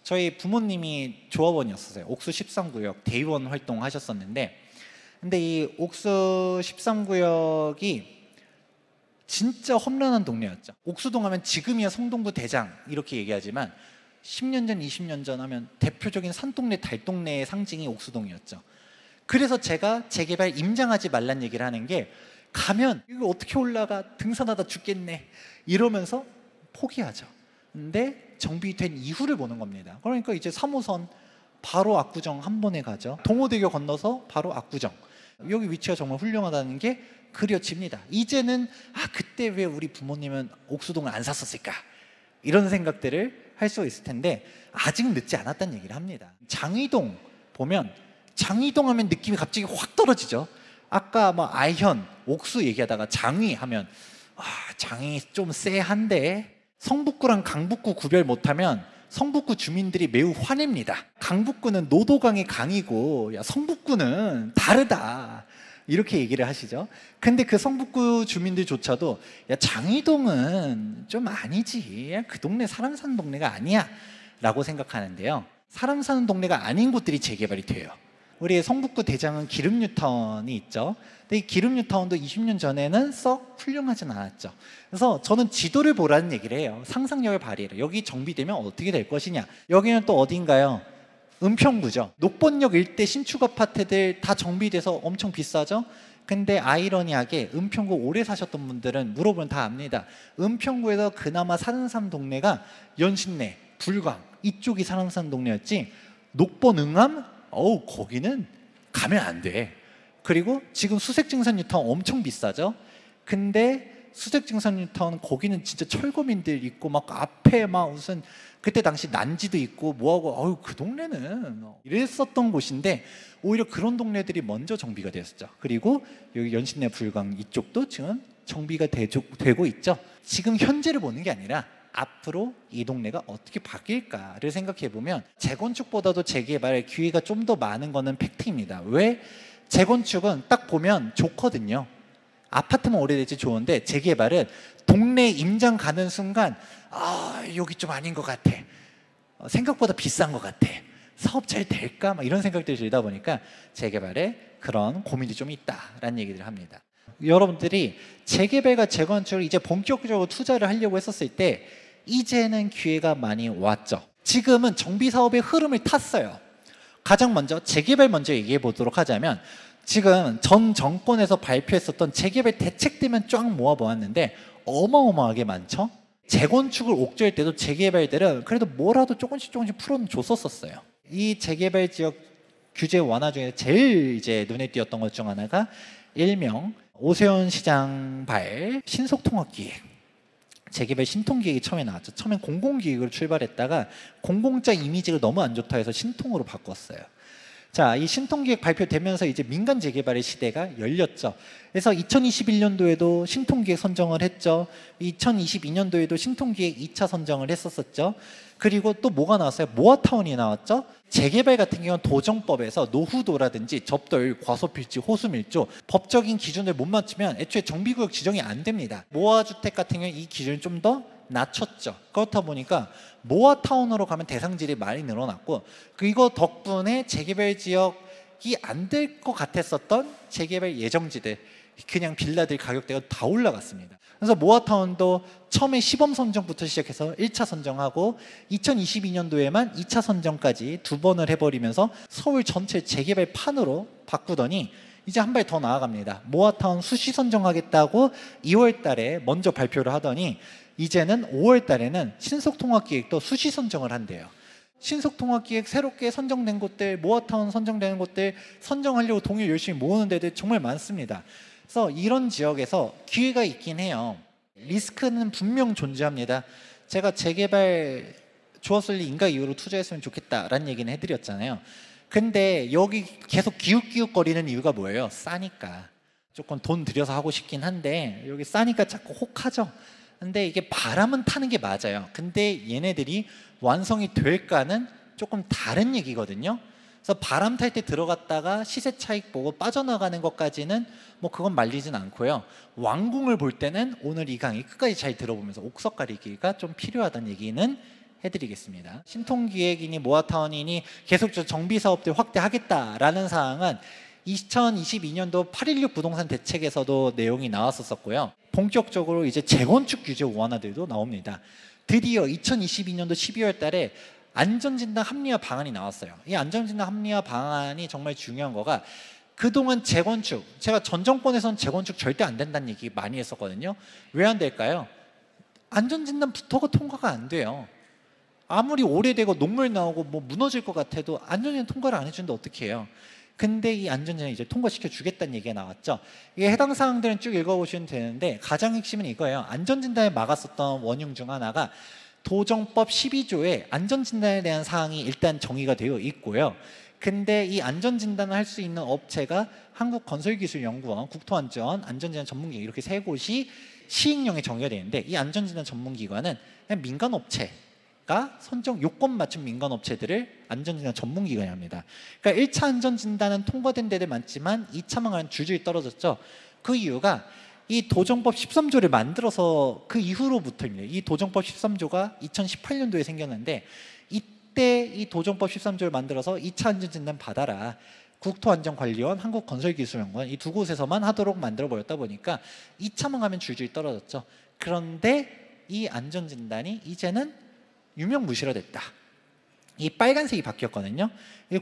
저희 부모님이 조합원이었어요. 옥수 13구역 대의원 활동하셨었는데, 근데 이 옥수 13구역이 진짜 험난한 동네였죠. 옥수동 하면 지금이야 성동구 대장 이렇게 얘기하지만 10년 전, 20년 전 하면 대표적인 산동네, 달동네의 상징이 옥수동이었죠. 그래서 제가 재개발 임장하지 말란 얘기를 하는 게, 가면 이거 어떻게 올라가, 등산하다 죽겠네 이러면서 포기하죠. 근데 정비된 이후를 보는 겁니다. 그러니까 이제 3호선 바로 압구정 한 번에 가죠. 동호대교 건너서 바로 압구정. 여기 위치가 정말 훌륭하다는 게 그려집니다. 이제는 그때 왜 우리 부모님은 옥수동을 안 샀었을까 이런 생각들을 할 수 있을 텐데 아직 늦지 않았다는 얘기를 합니다. 장의동 보면, 장의동 하면 느낌이 갑자기 확 떨어지죠. 아까 뭐 아현, 옥수 얘기하다가 장의 하면 장의 좀 쎄한데, 성북구랑 강북구 구별 못하면 성북구 주민들이 매우 화냅니다. 강북구는 노도강의 강이고 야 성북구는 다르다 이렇게 얘기를 하시죠. 근데 그 성북구 주민들조차도 야 장의동은 좀 아니지, 그 동네 사람 사는 동네가 아니야 라고 생각하는데요. 사람 사는 동네가 아닌 곳들이 재개발이 돼요. 우리 성북구 대장은 기름뉴타운이 있죠. 근데 이 기름뉴타운도 20년 전에는 썩 훌륭하진 않았죠. 그래서 저는 지도를 보라는 얘기를 해요. 상상력을 발휘해라. 여기 정비되면 어떻게 될 것이냐. 여기는 또 어딘가요? 은평구죠. 녹번역 일대 신축 아파트들 다 정비돼서 엄청 비싸죠. 근데 아이러니하게 은평구 오래 사셨던 분들은 물어보면 다 압니다. 은평구에서 그나마 사는 사람 동네가 연신내, 불광 이쪽이 사는 사람 동네였지, 녹번, 응암 거기는 가면 안 돼. 그리고 지금 수색증산 뉴타운 엄청 비싸죠. 근데 수색증산 뉴타운 거기는 진짜 철거민들 있고 막 앞에 막 무슨 그때 당시 난지도 있고 뭐하고 그 동네는 이랬었던 곳인데 오히려 그런 동네들이 먼저 정비가 되었죠. 그리고 여기 연신내 불광 이쪽도 지금 정비가 되고 있죠. 지금 현재를 보는 게 아니라 앞으로 이 동네가 어떻게 바뀔까를 생각해 보면 재건축보다도 재개발의 기회가 좀 더 많은 거는 팩트입니다. 왜? 재건축은 딱 보면 좋거든요. 아파트만 오래됐지 좋은데 재개발은 동네 임장 가는 순간 여기 좀 아닌 것 같아, 생각보다 비싼 것 같아, 사업 잘 될까? 막 이런 생각들이 들다 보니까 재개발에 그런 고민이 좀 있다라는 얘기를 합니다. 여러분들이 재개발과 재건축을 이제 본격적으로 투자를 하려고 했었을 때 이제는 기회가 많이 왔죠. 지금은 정비 사업의 흐름을 탔어요. 가장 먼저 재개발 먼저 얘기해 보도록 하자면, 지금 전 정권에서 발표했었던 재개발 대책들만 쫙 모아보았는데 어마어마하게 많죠. 재건축을 옥죄할 때도 재개발들은 그래도 뭐라도 조금씩 풀어줬었어요. 이 재개발 지역 규제 완화 중에 제일 이제 눈에 띄었던 것 중 하나가 일명 오세훈 시장 발 신속통합기획, 재개발 신통기획이 처음에 나왔죠. 처음엔 공공기획으로 출발했다가 공공자 이미지가 너무 안 좋다 해서 신통으로 바꿨어요. 자, 이 신통기획 발표되면서 이제 민간 재개발의 시대가 열렸죠. 그래서 2021년도에도 신통기획 선정을 했죠. 2022년도에도 신통기획 2차 선정을 했었죠. 그리고 또 뭐가 나왔어요? 모아타운이 나왔죠. 재개발 같은 경우는 도정법에서 노후도라든지 접돌, 과소필지, 호수밀조 법적인 기준을 못 맞추면 애초에 정비구역 지정이 안 됩니다. 모아주택 같은 경우는 이 기준을 좀 더 낮췄죠. 그렇다 보니까 모아타운으로 가면 대상질이 많이 늘어났고, 이거 덕분에 재개발 지역이 안 될 것 같았었던 재개발 예정지들, 그냥 빌라들 가격대가 다 올라갔습니다. 그래서 모아타운도 처음에 시범 선정부터 시작해서 1차 선정하고 2022년도에만 2차 선정까지 2번을 해버리면서 서울 전체 재개발 판으로 바꾸더니 이제 한 발 더 나아갑니다. 모아타운 수시 선정하겠다고 2월 달에 먼저 발표를 하더니 이제는 5월 달에는 신속통합기획도 수시 선정을 한대요. 신속통합기획 새롭게 선정된 곳들, 모아타운 선정되는 곳들 선정하려고 동료 열심히 모으는 데들 정말 많습니다. 그래서 이런 지역에서 기회가 있긴 해요. 리스크는 분명 존재합니다. 제가 재개발 주어슬리 인가 이후로 투자했으면 좋겠다라는 얘기는 해드렸잖아요. 근데 여기 계속 기웃기웃거리는 이유가 뭐예요? 싸니까. 조금 돈 들여서 하고 싶긴 한데 여기 싸니까 자꾸 혹하죠. 근데 이게 바람은 타는 게 맞아요. 근데 얘네들이 완성이 될까는 조금 다른 얘기거든요. 그래서 바람 탈 때 들어갔다가 시세 차익 보고 빠져나가는 것까지는 뭐 그건 말리진 않고요. 왕궁을 볼 때는 오늘 이 강의 끝까지 잘 들어보면서 옥석 가리기가 좀 필요하다는 얘기는 해드리겠습니다. 신통기획이니 모아타운이니 계속적으로 정비사업들 확대하겠다라는 사항은 2022년도 816 부동산 대책에서도 내용이 나왔었고요. 본격적으로 이제 재건축 규제 완화들도 나옵니다. 드디어 2022년도 12월 달에 안전진단 합리화 방안이 나왔어요. 이 안전진단 합리화 방안이 정말 중요한 거가 그동안 재건축, 제가 전 정권에서는 재건축 절대 안 된다는 얘기 많이 했었거든요. 왜 안 될까요? 안전진단부터가 통과가 안 돼요. 아무리 오래되고 녹물 나오고 뭐 무너질 것 같아도 안전진단 통과를 안 해주는데 어떻게 해요? 근데 이 안전진단 이제 통과시켜 주겠다는 얘기가 나왔죠. 이게 해당 사항들은 쭉 읽어보시면 되는데 가장 핵심은 이거예요. 안전진단을 막았었던 원흉 중 하나가 도정법 12조에 안전진단에 대한 사항이 일단 정의가 되어 있고요. 근데 이 안전진단을 할 수 있는 업체가 한국건설기술연구원, 국토안전, 안전진단 전문기관 이렇게 세 곳이 시행령에 정의가 되는데 이 안전진단 전문기관은 그냥 민간업체가 선정 요건 맞춘 민간업체들을 안전진단 전문기관이 합니다. 그러니까 1차 안전진단은 통과된 데들 많지만 2차만 가면 줄줄이 떨어졌죠. 그 이유가 이 도정법 13조를 만들어서 그 이후로부터입니다. 이 도정법 13조가 2018년도에 생겼는데 이때 이 도정법 13조를 만들어서 2차 안전진단 받아라. 국토안전관리원, 한국건설기술연구원 이 두 곳에서만 하도록 만들어버렸다 보니까 2차만 가면 줄줄이 떨어졌죠. 그런데 이 안전진단이 이제는 유명무실화 됐다. 이 빨간색이 바뀌었거든요.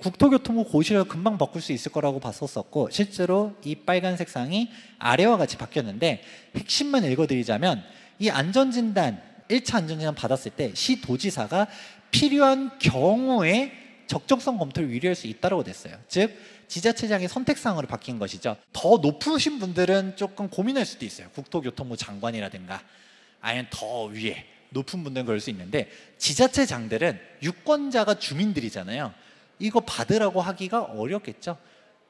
국토교통부 고시를 금방 바꿀 수 있을 거라고 봤었고 실제로 이 빨간색 상이 아래와 같이 바뀌었는데 핵심만 읽어드리자면 이 안전진단 1차 안전진단 받았을 때 시도지사가 필요한 경우에 적정성 검토를 위리할 수 있다고 됐어요. 즉 지자체장의 선택사항으로 바뀐 것이죠. 더 높으신 분들은 조금 고민할 수도 있어요. 국토교통부 장관이라든가 아니면 더 위에 높은 분들은 그럴 수 있는데 지자체장들은 유권자가 주민들이잖아요. 이거 받으라고 하기가 어렵겠죠.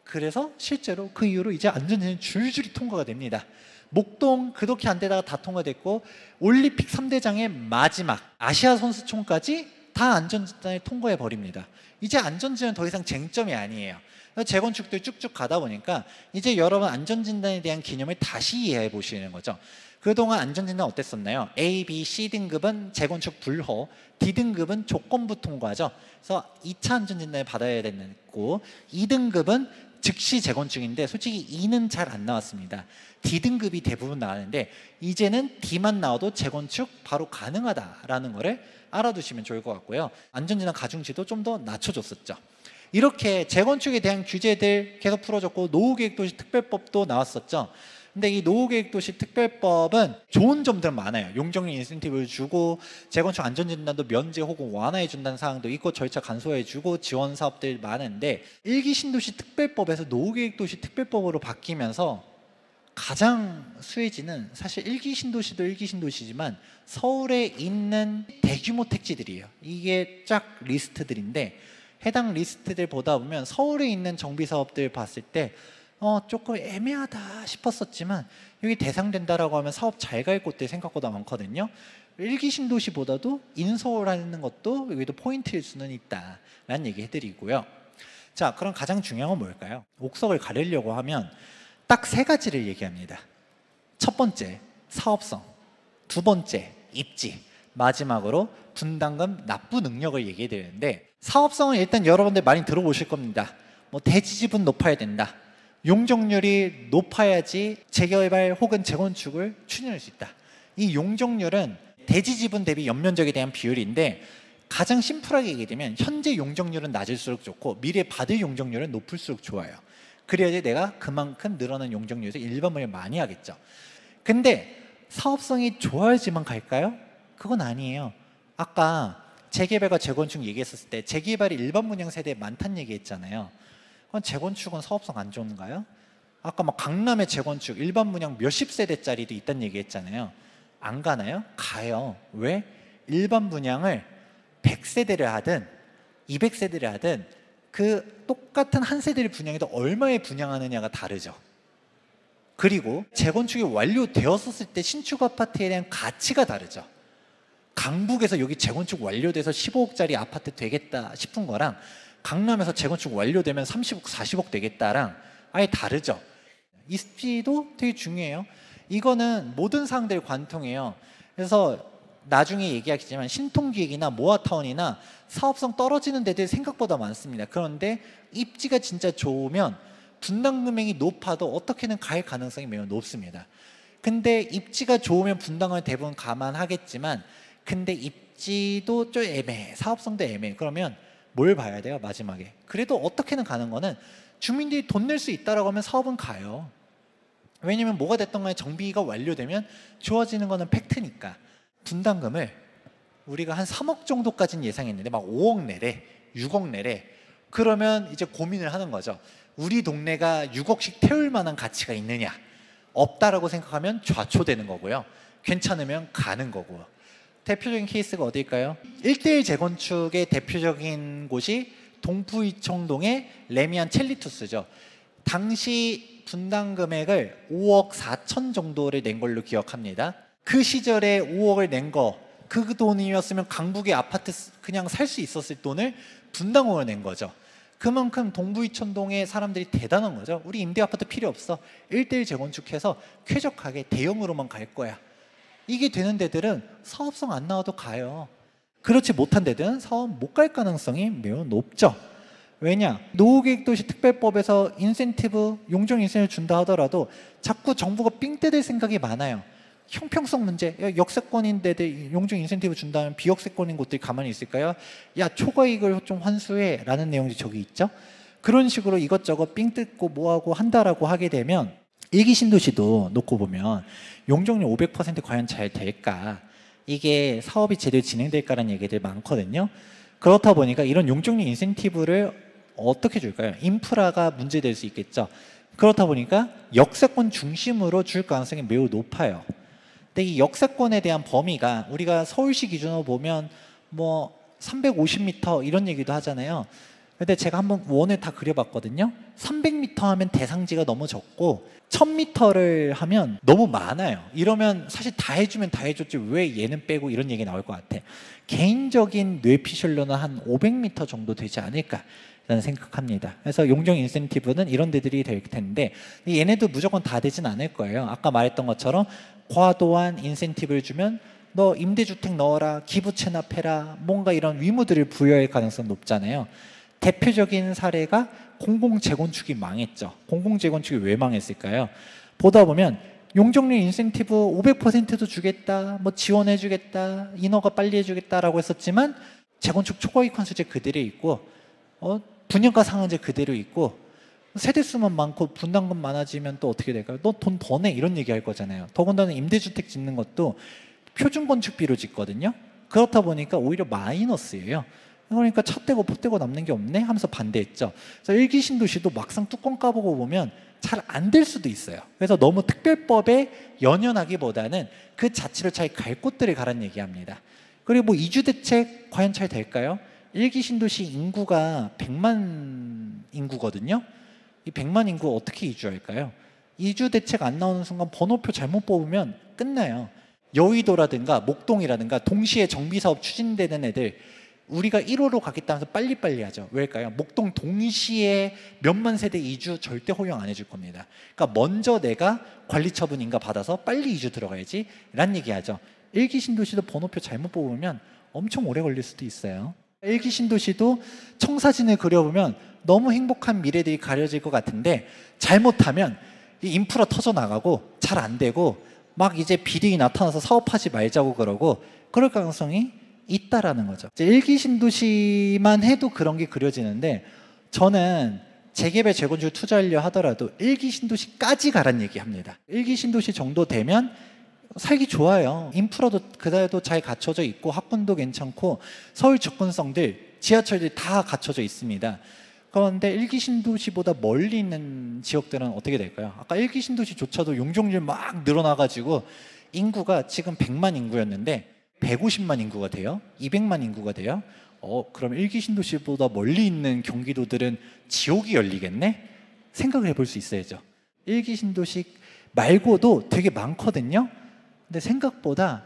그래서 실제로 그 이후로 이제 안전진단이 줄줄이 통과가 됩니다. 목동 그렇게 안 되다가 다 통과됐고 올림픽 3대장의 마지막 아시아 선수촌까지 다 안전진단을 통과해 버립니다. 이제 안전진단은 더 이상 쟁점이 아니에요. 재건축들 쭉쭉 가다 보니까 이제 여러분 안전진단에 대한 개념을 다시 이해해 보시는 거죠. 그동안 안전진단 어땠었나요? A, B, C 등급은 재건축 불허, D 등급은 조건부 통과죠. 그래서 2차 안전진단을 받아야 됐고 2등급은 즉시 재건축인데 솔직히 2는 잘 안 나왔습니다. D 등급이 대부분 나왔는데 이제는 D만 나와도 재건축 바로 가능하다라는 거를 알아두시면 좋을 것 같고요. 안전진단 가중치도 좀 더 낮춰줬었죠. 이렇게 재건축에 대한 규제들 계속 풀어줬고 노후계획도시 특별법도 나왔었죠. 근데 이 노후계획도시 특별법은 좋은 점들은 많아요. 용적률 인센티브를 주고 재건축 안전진단도 면제 혹은 완화해 준다는 사항도 있고 절차 간소화해 주고 지원 사업들 많은데 1기 신도시 특별법에서 노후계획도시 특별법으로 바뀌면서 가장 수혜지는 사실 1기 신도시도 1기 신도시지만 서울에 있는 대규모 택지들이에요. 이게 쫙 리스트들인데 해당 리스트들 보다 보면 서울에 있는 정비사업들 봤을 때 조금 애매하다 싶었었지만 여기 대상된다라고 하면 사업 잘 갈 곳들 생각보다 많거든요. 1기 신도시보다도 인서울하는 것도 여기도 포인트일 수는 있다라는 얘기 해드리고요. 자, 그럼 가장 중요한 건 뭘까요? 옥석을 가리려고 하면 딱 세 가지를 얘기합니다. 첫 번째, 사업성. 두 번째, 입지. 마지막으로 분담금 납부 능력을 얘기해 드리는데 사업성은 일단 여러분들 많이 들어보실 겁니다. 뭐 대지지분 높아야 된다. 용적률이 높아야지 재개발 혹은 재건축을 추진할 수 있다. 이 용적률은 대지지분 대비 연면적에 대한 비율인데 가장 심플하게 얘기하면 현재 용적률은 낮을수록 좋고 미래 받을 용적률은 높을수록 좋아요. 그래야지 내가 그만큼 늘어난 용적률에서 일반 분양 많이 하겠죠. 근데 사업성이 좋아야지만 갈까요? 그건 아니에요. 아까 재개발과 재건축 얘기했었을 때 재개발이 일반 분양 세대에 많다는 얘기했잖아요. 그럼 재건축은 사업성 안 좋은가요? 아까 막 강남의 재건축 일반 분양 몇십 세대짜리도 있다는 얘기했잖아요. 안 가나요? 가요. 왜? 일반 분양을 100세대를 하든 200세대를 하든 그 똑같은 한 세대를 분양해도 얼마에 분양하느냐가 다르죠. 그리고 재건축이 완료되었을 때 신축 아파트에 대한 가치가 다르죠. 강북에서 여기 재건축 완료돼서 15억짜리 아파트 되겠다 싶은 거랑 강남에서 재건축 완료되면 30억, 40억 되겠다랑 아예 다르죠. 입지도 되게 중요해요. 이거는 모든 사항들이 관통해요. 그래서 나중에 얘기하겠지만 신통기획이나 모아타운이나 사업성 떨어지는 데들 생각보다 많습니다. 그런데 입지가 진짜 좋으면 분당 금액이 높아도 어떻게든 갈 가능성이 매우 높습니다. 근데 입지가 좋으면 분당을 대부분 감안하겠지만 근데 입지도 좀 애매해. 사업성도 애매해. 그러면 뭘 봐야 돼요? 마지막에. 그래도 어떻게든 가는 거는 주민들이 돈 낼 수 있다라고 하면 사업은 가요. 왜냐면 뭐가 됐던 간에 정비가 완료되면 좋아지는 거는 팩트니까. 분담금을 우리가 한 3억 정도까지는 예상했는데 막 5억 내래 6억 내래 그러면 이제 고민을 하는 거죠. 우리 동네가 6억씩 태울 만한 가치가 있느냐. 없다라고 생각하면 좌초되는 거고요. 괜찮으면 가는 거고요. 대표적인 케이스가 어디일까요? 1대1 재건축의 대표적인 곳이 동부이청동의 레미안 첼리투스죠. 당시 분당 금액을 5억 4천 정도를 낸 걸로 기억합니다. 그 시절에 5억을 낸 거, 그 돈이었으면 강북의 아파트 그냥 살 수 있었을 돈을 분당으로 낸 거죠. 그만큼 동부이천동의 사람들이 대단한 거죠. 우리 임대 아파트 필요 없어. 1대1 재건축해서 쾌적하게 대형으로만 갈 거야. 이게 되는 데들은 사업성 안 나와도 가요. 그렇지 못한 데들은 사업 못 갈 가능성이 매우 높죠. 왜냐? 노후계획도시특별법에서 인센티브, 용적 인센티브를 준다 하더라도 자꾸 정부가 삥 뜯을 생각이 많아요. 형평성 문제, 역세권인데 용적 인센티브 준다면 비역세권인 곳들이 가만히 있을까요? 야, 초과이익을 좀 환수해 라는 내용이 저기 있죠. 그런 식으로 이것저것 삥 뜯고 뭐하고 한다라고 하게 되면 일기 신도시도 놓고 보면 용적률 500% 과연 잘 될까? 이게 사업이 제대로 진행될까라는 얘기들 많거든요. 그렇다 보니까 이런 용적률 인센티브를 어떻게 줄까요? 인프라가 문제될 수 있겠죠. 그렇다 보니까 역세권 중심으로 줄 가능성이 매우 높아요. 근데 이 역세권에 대한 범위가 우리가 서울시 기준으로 보면 뭐 350m 이런 얘기도 하잖아요. 근데 제가 한번 원을 다 그려봤거든요. 300m 하면 대상지가 너무 적고 1000m를 하면 너무 많아요. 이러면 사실 다 해주면 다 해줬지 왜 얘는 빼고 이런 얘기 나올 것 같아. 개인적인 뇌피셜로는 한 500m 정도 되지 않을까 라는 생각합니다. 그래서 용적 인센티브는 이런 데들이 될 텐데 얘네도 무조건 다 되진 않을 거예요. 아까 말했던 것처럼 과도한 인센티브를 주면 너 임대주택 넣어라, 기부 체납해라, 뭔가 이런 의무들을 부여할 가능성이 높잖아요. 대표적인 사례가 공공재건축이 망했죠. 공공재건축이 왜 망했을까요? 보다 보면 용적률 인센티브 500%도 주겠다, 뭐 지원해 주겠다, 인허가 빨리 해주겠다라고 했었지만 재건축 초과이익 환수제 그대로 있고 분양가 상한제 그대로 있고 세대수만 많고 분담금 많아지면 또 어떻게 될까요? 너 돈 더 내 이런 얘기 할 거잖아요. 더군다나 임대주택 짓는 것도 표준건축비로 짓거든요. 그렇다 보니까 오히려 마이너스예요. 그러니까 차 떼고 포 떼고 남는 게 없네 하면서 반대했죠. 그래서 일기 신도시도 막상 뚜껑 까보고 보면 잘 안 될 수도 있어요. 그래서 너무 특별법에 연연하기보다는 그 자체로 잘 갈 곳들을 가라는 얘기합니다. 그리고 뭐 이주대책 과연 잘 될까요? 일기 신도시 인구가 100만 인구거든요. 이 100만 인구 어떻게 이주할까요? 이주 대책 안 나오는 순간 번호표 잘못 뽑으면 끝나요. 여의도라든가 목동이라든가 동시에 정비사업 추진되는 애들 우리가 1호로 가겠다면서 빨리빨리 하죠. 왜일까요? 목동 동시에 몇만 세대 이주 절대 허용 안 해줄 겁니다. 그러니까 먼저 내가 관리처분 인가 받아서 빨리 이주 들어가야지 라는 얘기하죠. 일기 신도시도 번호표 잘못 뽑으면 엄청 오래 걸릴 수도 있어요. 일기 신도시도 청사진을 그려보면 너무 행복한 미래들이 가려질 것 같은데 잘못하면 이 인프라 터져나가고 잘 안 되고 막 이제 비리가 나타나서 사업하지 말자고 그러고 그럴 가능성이 있다라는 거죠. 일기 신도시만 해도 그런 게 그려지는데 저는 재개발 재건축 투자하려 하더라도 1기 신도시까지 가란 얘기합니다. 1기 신도시 정도 되면 살기 좋아요. 인프라도 그대로 잘 갖춰져 있고 학군도 괜찮고 서울 접근성들, 지하철들이 다 갖춰져 있습니다. 그런데 1기 신도시보다 멀리 있는 지역들은 어떻게 될까요? 아까 1기 신도시조차도 용적률 막 늘어나가지고 인구가 지금 100만 인구였는데 150만 인구가 돼요? 200만 인구가 돼요? 그럼 1기 신도시보다 멀리 있는 경기도들은 지옥이 열리겠네? 생각을 해볼 수 있어야죠. 1기 신도시 말고도 되게 많거든요. 근데 생각보다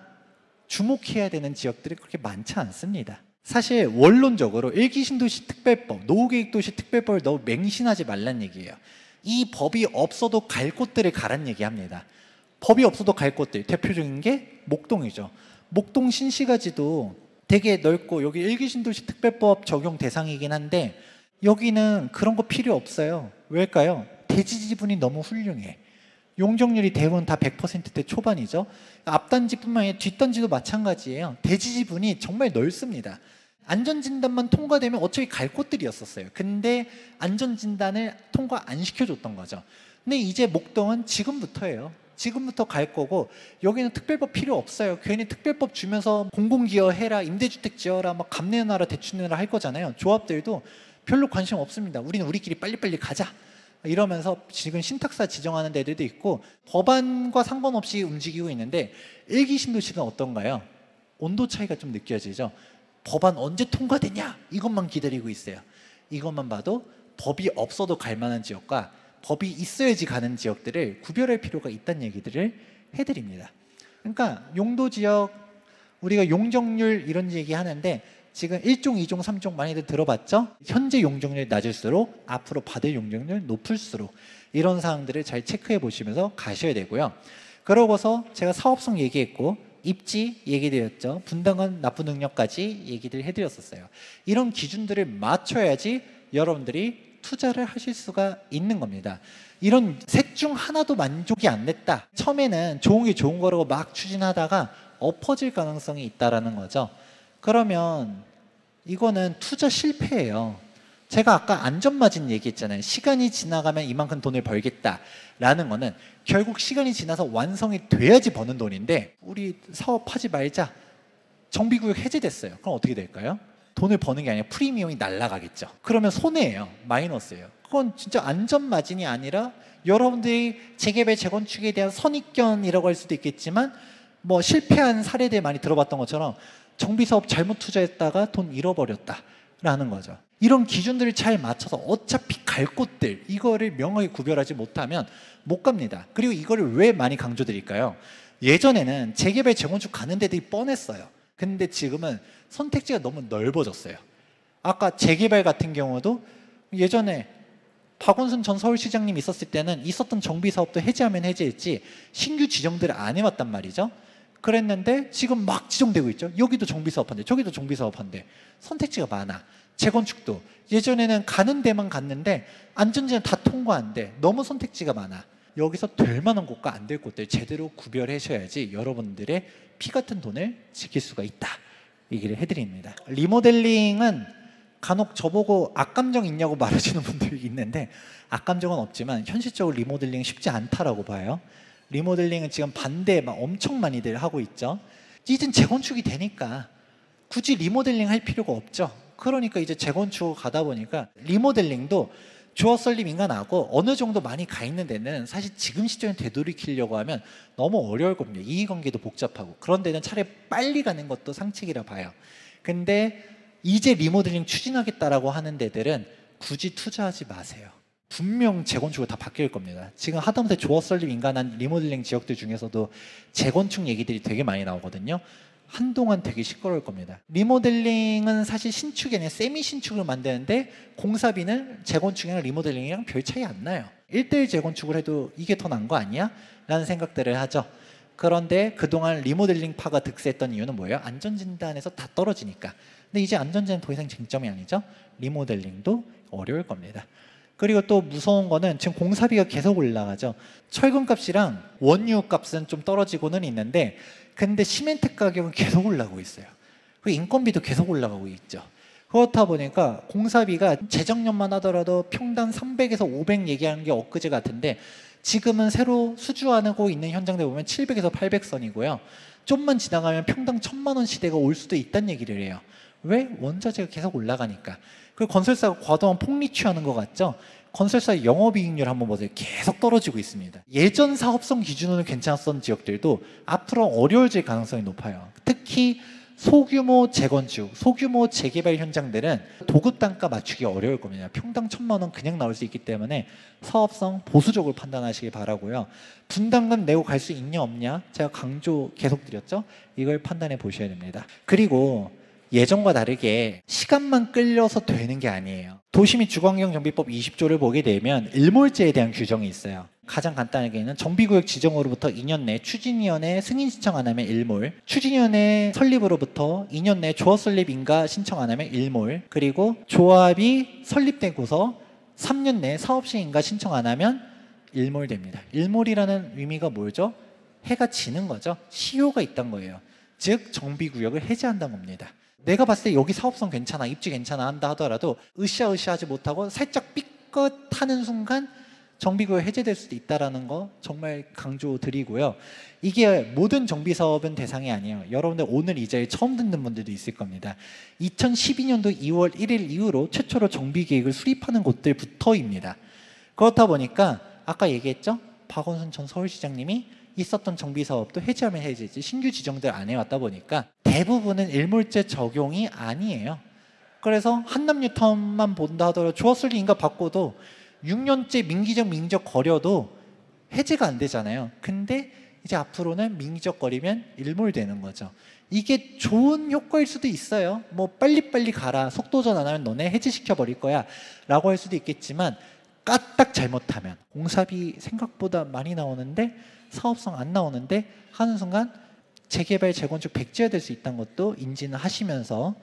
주목해야 되는 지역들이 그렇게 많지 않습니다. 사실 원론적으로 1기 신도시 특별법, 노후계획도시 특별법을 너무 맹신하지 말란 얘기예요. 이 법이 없어도 갈 곳들을 가란 얘기합니다. 법이 없어도 갈 곳들, 대표적인 게 목동이죠. 목동 신시가지도 되게 넓고 여기 1기 신도시 특별법 적용 대상이긴 한데 여기는 그런 거 필요 없어요. 왜일까요? 대지 지분이 너무 훌륭해. 용적률이 대부분 다 100%대 초반이죠. 앞단지뿐만 아니라 뒷단지도 마찬가지예요. 대지 지분이 정말 넓습니다. 안전진단만 통과되면 어차피 갈 곳들이었었어요. 근데 안전진단을 통과 안 시켜줬던 거죠. 근데 이제 목동은 지금부터예요. 지금부터 갈 거고 여기는 특별법 필요 없어요. 괜히 특별법 주면서 공공기여 해라, 임대주택 지어라, 막 감내 내놔라, 대출 내놔라 할 거잖아요. 조합들도 별로 관심 없습니다. 우리는 우리끼리 빨리빨리 가자. 이러면서 지금 신탁사 지정하는 데들도 있고 법안과 상관없이 움직이고 있는데 1기 신도시는 어떤가요? 온도 차이가 좀 느껴지죠. 법안 언제 통과되냐? 이것만 기다리고 있어요. 이것만 봐도 법이 없어도 갈 만한 지역과 법이 있어야지 가는 지역들을 구별할 필요가 있다는 얘기들을 해드립니다. 그러니까 용도지역, 우리가 용적률 이런 얘기 하는데 지금 1종, 2종, 3종 많이들 들어봤죠? 현재 용적률이 낮을수록 앞으로 받을 용적률 높을수록 이런 사항들을 잘 체크해 보시면서 가셔야 되고요. 그러고서 제가 사업성 얘기했고 입지 얘기드렸죠. 분당은 납부 능력까지 얘기를 해드렸었어요. 이런 기준들을 맞춰야지 여러분들이 투자를 하실 수가 있는 겁니다. 이런 셋 중 하나도 만족이 안 됐다. 처음에는 좋은 게 좋은 거라고 막 추진하다가 엎어질 가능성이 있다는 거죠. 그러면 이거는 투자 실패예요. 제가 아까 안전마진 얘기했잖아요. 시간이 지나가면 이만큼 돈을 벌겠다라는 거는 결국 시간이 지나서 완성이 돼야지 버는 돈인데 우리 사업하지 말자. 정비구역 해제됐어요. 그럼 어떻게 될까요? 돈을 버는 게 아니라 프리미엄이 날아가겠죠. 그러면 손해예요. 마이너스예요. 그건 진짜 안전마진이 아니라 여러분들이 재개발 재건축에 대한 선입견이라고 할 수도 있겠지만 뭐 실패한 사례들 많이 들어봤던 것처럼 정비사업 잘못 투자했다가 돈 잃어버렸다라는 거죠. 이런 기준들을 잘 맞춰서 어차피 갈 곳들 이거를 명확히 구별하지 못하면 못 갑니다. 그리고 이거를 왜 많이 강조드릴까요? 예전에는 재개발 재건축 가는 데들이 뻔했어요. 근데 지금은 선택지가 너무 넓어졌어요. 아까 재개발 같은 경우도 예전에 박원순 전 서울시장님 있었을 때는 있었던 정비사업도 해제하면 해제했지 신규 지정들을 안 해왔단 말이죠. 그랬는데 지금 막 지정되고 있죠. 여기도 정비사업한대, 저기도 정비사업한대. 선택지가 많아. 재건축도 예전에는 가는 데만 갔는데 안전지는 다 통과한대. 너무 선택지가 많아. 여기서 될 만한 곳과 안 될 곳들 제대로 구별하셔야지 여러분들의 피 같은 돈을 지킬 수가 있다. 얘기를 해드립니다. 리모델링은 간혹 저보고 악감정 있냐고 말하시는 분들이 있는데 악감정은 없지만 현실적으로 리모델링은 쉽지 않다라고 봐요. 리모델링은 지금 반대 막 엄청 많이들 하고 있죠. 이젠 재건축이 되니까 굳이 리모델링 할 필요가 없죠. 그러니까 이제 재건축 가다 보니까 리모델링도 주어 설립 인간하고 어느 정도 많이 가 있는 데는 사실 지금 시점에 되돌이키려고 하면 너무 어려울 겁니다. 이해관계도 복잡하고 그런 데는 차라리 빨리 가는 것도 상책이라 봐요. 근데 이제 리모델링 추진하겠다라고 하는 데들은 굳이 투자하지 마세요. 분명 재건축으로 다 바뀔 겁니다. 지금 하다못해 조합 설립 인간한 리모델링 지역들 중에서도 재건축 얘기들이 되게 많이 나오거든요. 한동안 되게 시끄러울 겁니다. 리모델링은 사실 신축이 아니라 세미 신축을 만드는데 공사비는 재건축이랑 리모델링이랑 별 차이 안 나요. 1:1 재건축을 해도 이게 더 나은 거 아니야? 라는 생각들을 하죠. 그런데 그동안 리모델링파가 득세했던 이유는 뭐예요? 안전진단에서 다 떨어지니까. 근데 이제 안전진단은 더 이상 쟁점이 아니죠. 리모델링도 어려울 겁니다. 그리고 또 무서운 거는 지금 공사비가 계속 올라가죠. 철근값이랑 원유 값은 좀 떨어지고는 있는데 근데 시멘트 가격은 계속 올라가고 있어요. 그리고 인건비도 계속 올라가고 있죠. 그렇다 보니까 공사비가 재정년만 하더라도 평당 300에서 500 얘기하는 게 엊그제 같은데 지금은 새로 수주하고 있는 현장들 보면 700에서 800선이고요. 좀만 지나가면 평당 1000만 원 시대가 올 수도 있다는 얘기를 해요. 왜? 원자재가 계속 올라가니까. 그리고 건설사가 과도한 폭리 취하는 것 같죠? 건설사의 영업이익률 한번 보세요. 계속 떨어지고 있습니다. 예전 사업성 기준으로 괜찮았던 지역들도 앞으로 어려워질 가능성이 높아요. 특히 소규모 재건축, 소규모 재개발 현장들은 도급 단가 맞추기 어려울 겁니다. 평당 1000만 원 그냥 나올 수 있기 때문에 사업성 보수적으로 판단하시기 바라고요. 분담금 내고 갈 수 있냐 없냐 제가 강조 계속 드렸죠. 이걸 판단해 보셔야 됩니다. 그리고 예전과 다르게 시간만 끌려서 되는 게 아니에요. 도시및 주거환경정비법 20조를 보게 되면 일몰제에 대한 규정이 있어요. 가장 간단하게는 정비구역 지정으로부터 2년 내 추진위원회 승인 신청 안 하면 일몰, 추진위원회 설립으로부터 2년 내 조합 설립 인가 신청 안 하면 일몰, 그리고 조합이 설립되고서 3년 내 사업시 인가 신청 안 하면 일몰됩니다. 일몰이라는 의미가 뭐죠? 해가 지는 거죠. 시효가 있다는 거예요. 즉 정비구역을 해제한다는 겁니다. 내가 봤을 때 여기 사업성 괜찮아, 입지 괜찮아 한다 하더라도 으쌰으쌰하지 못하고 살짝 삐끗하는 순간 정비구역 해제될 수도 있다는 거 정말 강조드리고요. 이게 모든 정비사업은 대상이 아니에요. 여러분들 오늘 이 자리에 처음 듣는 분들도 있을 겁니다. 2012년도 2월 1일 이후로 최초로 정비계획을 수립하는 곳들부터입니다. 그렇다 보니까 아까 얘기했죠? 박원순 전 서울시장님이 있었던 정비사업도 해제하면 해제지 신규 지정들 안 해왔다 보니까 대부분은 일몰제 적용이 아니에요. 그래서 한남뉴턴만 본다 하더라도 조합설립 인가 받고도 6년째 민기적 민적 거려도 해제가 안 되잖아요. 근데 이제 앞으로는 민기적 거리면 일몰되는 거죠. 이게 좋은 효과일 수도 있어요. 뭐 빨리빨리 가라, 속도전 안 하면 너네 해제시켜 버릴 거야 라고 할 수도 있겠지만 까딱 잘못하면 공사비 생각보다 많이 나오는데 사업성 안 나오는데 하는 순간 재개발 재건축 백지화 될 수 있다는 것도 인지는 하시면서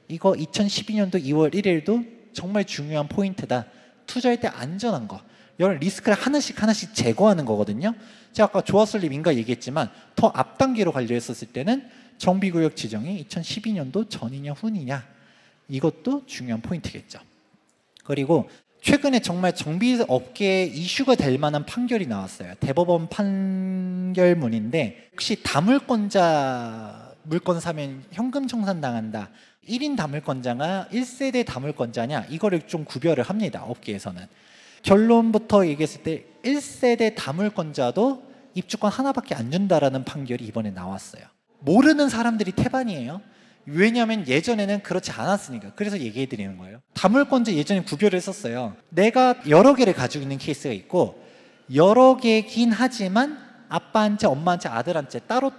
이거 2012년도 2월 1일도 정말 중요한 포인트다. 투자할 때 안전한 거, 이런 리스크를 하나씩 제거하는 거거든요. 제가 아까 조합설립 인가 얘기했지만 더 앞단계로 관리했었을 때는 정비구역 지정이 2012년도 전이냐 후이냐 이것도 중요한 포인트겠죠. 그리고 최근에 정말 정비업계에 이슈가 될 만한 판결이 나왔어요. 대법원 판결문인데 혹시 다물권자 물건 사면 현금 청산당한다. 1인 다물권자가 1세대 다물권자냐 이거를 좀 구별을 합니다. 업계에서는. 결론부터 얘기했을 때 1세대 다물권자도 입주권 하나밖에 안 준다라는 판결이 이번에 나왔어요. 모르는 사람들이 태반이에요. 왜냐하면 예전에는 그렇지 않았으니까. 그래서 얘기해 드리는 거예요. 다물권자 예전에 구별을 했었어요. 내가 여러 개를 가지고 있는 케이스가 있고 여러 개긴 하지만 아빠한테 엄마한테 아들한테 따로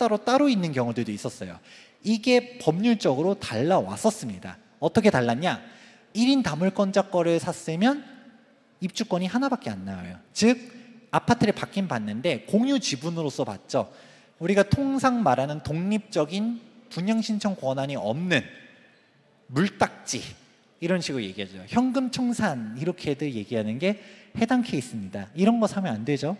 있는 경우들도 있었어요. 이게 법률적으로 달라왔었습니다. 어떻게 달랐냐? 1인 다물권자 거를 샀으면 입주권이 하나밖에 안 나와요. 즉 아파트를 받긴 받는데 공유 지분으로서 받죠. 우리가 통상 말하는 독립적인 분양 신청 권한이 없는 물딱지 이런 식으로 얘기하죠. 현금 청산 이렇게들 얘기하는 게 해당 케이스입니다. 이런 거 사면 안 되죠.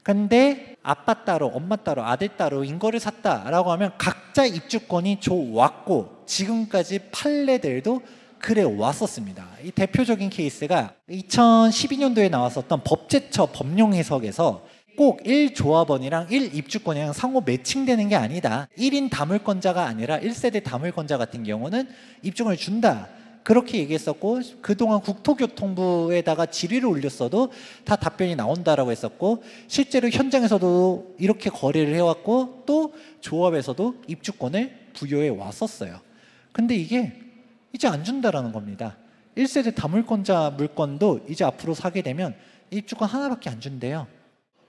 근데 아빠 따로 엄마 따로 아들 따로 인거를 샀다라고 하면 각자 입주권이 좋았고 지금까지 판례들도 그래 왔었습니다. 이 대표적인 케이스가 2012년도에 나왔었던 법제처 법령 해석에서 꼭 1조합원이랑 1입주권이랑 상호 매칭되는 게 아니다. 1인 다물권자가 아니라 1세대 다물권자 같은 경우는 입주권을 준다. 그렇게 얘기했었고 그동안 국토교통부에다가 질의를 올렸어도 다 답변이 나온다라고 했었고 실제로 현장에서도 이렇게 거래를 해왔고 또 조합에서도 입주권을 부여해 왔었어요. 근데 이게 이제 안 준다라는 겁니다. 1세대 다물권자 물건도 이제 앞으로 사게 되면 입주권 하나밖에 안 준대요.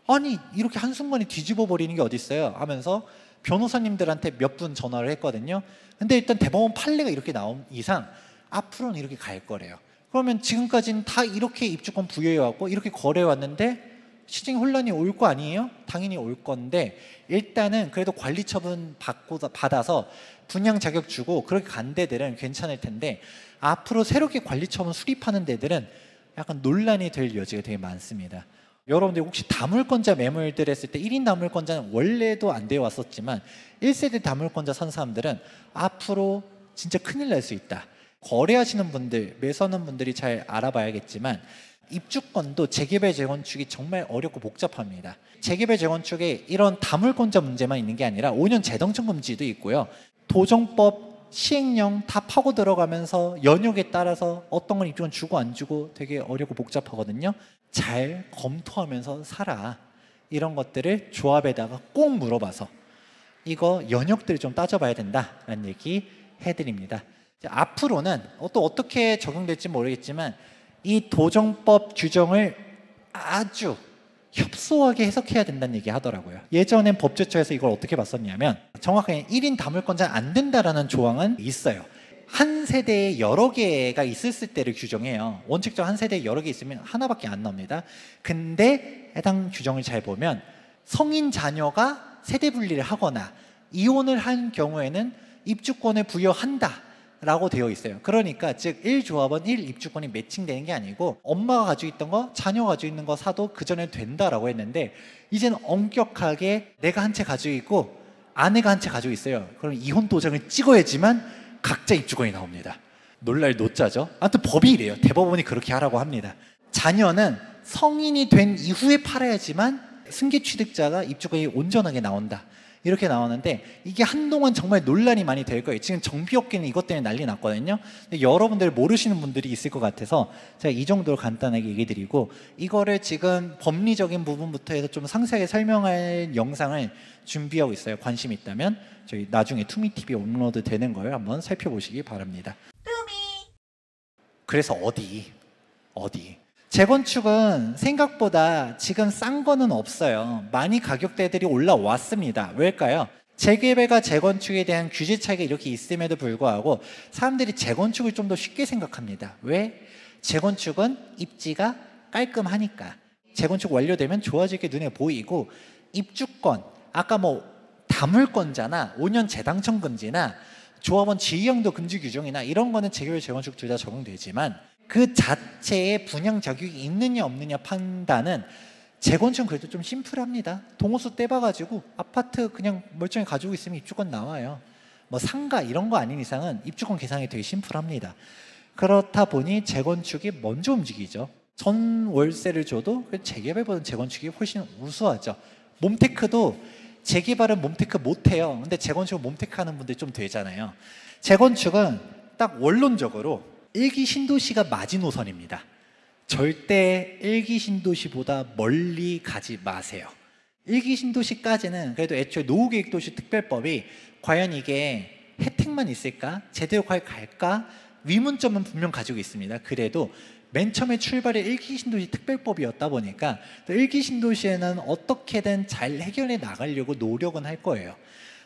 아니 이렇게 한순간에 뒤집어 버리는 게 어디 있어요 하면서 변호사님들한테 몇 분 전화를 했거든요. 근데 일단 대법원 판례가 이렇게 나온 이상 앞으로는 이렇게 갈 거래요. 그러면 지금까지는 다 이렇게 입주권 부여해왔고 이렇게 거래해왔는데 시장 혼란이 올 거 아니에요? 당연히 올 건데 일단은 그래도 관리처분 받아서 분양 자격 주고 그렇게 간 데들은 괜찮을 텐데 앞으로 새롭게 관리처분 수립하는 데들은 약간 논란이 될 여지가 되게 많습니다. 여러분들 혹시 다물권자 매물들 했을 때 1인 다물권자는 원래도 안 되어 왔었지만 1세대 다물권자 산 사람들은 앞으로 진짜 큰일 날 수 있다. 거래하시는 분들, 매수하는 분들이 잘 알아봐야겠지만 입주권도 재개발 재건축이 정말 어렵고 복잡합니다. 재개발 재건축에 이런 다물권자 문제만 있는 게 아니라 5년 재당첨 금지도 있고요. 도정법 시행령 다 파고 들어가면서 연역에 따라서 어떤 건 입주권 주고 안 주고 되게 어렵고 복잡하거든요. 잘 검토하면서 사라. 이런 것들을 조합에다가 꼭 물어봐서 이거 연역들을 좀 따져봐야 된다라는 얘기 해드립니다. 앞으로는 또 어떻게 적용될지 모르겠지만 이 도정법 규정을 아주 협소하게 해석해야 된다는 얘기 하더라고요. 예전엔 법제처에서 이걸 어떻게 봤었냐면 정확하게 1인 다물권자 안 된다라는 조항은 있어요. 한 세대에 여러 개가 있을 때를 규정해요. 원칙적으로 한 세대에 여러 개 있으면 하나밖에 안 나옵니다. 근데 해당 규정을 잘 보면 성인 자녀가 세대 분리를 하거나 이혼을 한 경우에는 입주권을 부여한다 라고 되어 있어요. 그러니까 즉 1조합원 1입주권이 매칭되는 게 아니고 엄마가 가지고 있던 거 자녀가 가지고 있는 거 사도 그 전에 된다라고 했는데 이제는 엄격하게 내가 한 채 가지고 있고 아내가 한 채 가지고 있어요. 그럼 이혼 도장을 찍어야지만 각자 입주권이 나옵니다. 놀랄 노자죠. 아무튼 법이 이래요. 대법원이 그렇게 하라고 합니다. 자녀는 성인이 된 이후에 팔아야지만 승계 취득자가 입주권이 온전하게 나온다. 이렇게 나오는데 이게 한동안 정말 논란이 많이 될 거예요. 지금 정비업계는 이것 때문에 난리 났거든요. 근데 여러분들 모르시는 분들이 있을 것 같아서 제가 이 정도로 간단하게 얘기 드리고 이거를 지금 법리적인 부분부터 해서 좀 상세하게 설명할 영상을 준비하고 있어요. 관심 있다면 저희 나중에 투미TV에 업로드 되는 걸 한번 살펴보시기 바랍니다. 그래서 어디? 재건축은 생각보다 지금 싼 거는 없어요. 많이 가격대들이 올라왔습니다. 왜일까요? 재개발과 재건축에 대한 규제 차이가 이렇게 있음에도 불구하고 사람들이 재건축을 좀 더 쉽게 생각합니다. 왜? 재건축은 입지가 깔끔하니까. 재건축 완료되면 좋아질 게 눈에 보이고 입주권, 아까 뭐 다물권자나 5년 재당첨 금지나 조합원 지위양도 금지 규정이나 이런 거는 재개발 재건축 둘 다 적용되지만 그 자체에 분양 자격이 있느냐 없느냐 판단은 재건축은 그래도 좀 심플합니다. 동호수 떼봐가지고 아파트 그냥 멀쩡히 가지고 있으면 입주권 나와요. 뭐 상가 이런 거 아닌 이상은 입주권 계산이 되게 심플합니다. 그렇다 보니 재건축이 먼저 움직이죠. 전 월세를 줘도 재개발보다는 재건축이 훨씬 우수하죠. 몸테크도 재개발은 몸테크 못해요. 근데 재건축은 몸테크 하는 분들 좀 되잖아요. 재건축은 딱 원론적으로 1기 신도시가 마지노선입니다. 절대 1기 신도시보다 멀리 가지 마세요. 1기 신도시까지는 그래도 애초에 노후계획도시 특별법이 과연 이게 혜택만 있을까? 제대로 갈까? 위문점은 분명 가지고 있습니다. 그래도 맨 처음에 출발이 1기 신도시 특별법이었다 보니까 또 1기 신도시에는 어떻게든 잘 해결해 나가려고 노력은 할 거예요.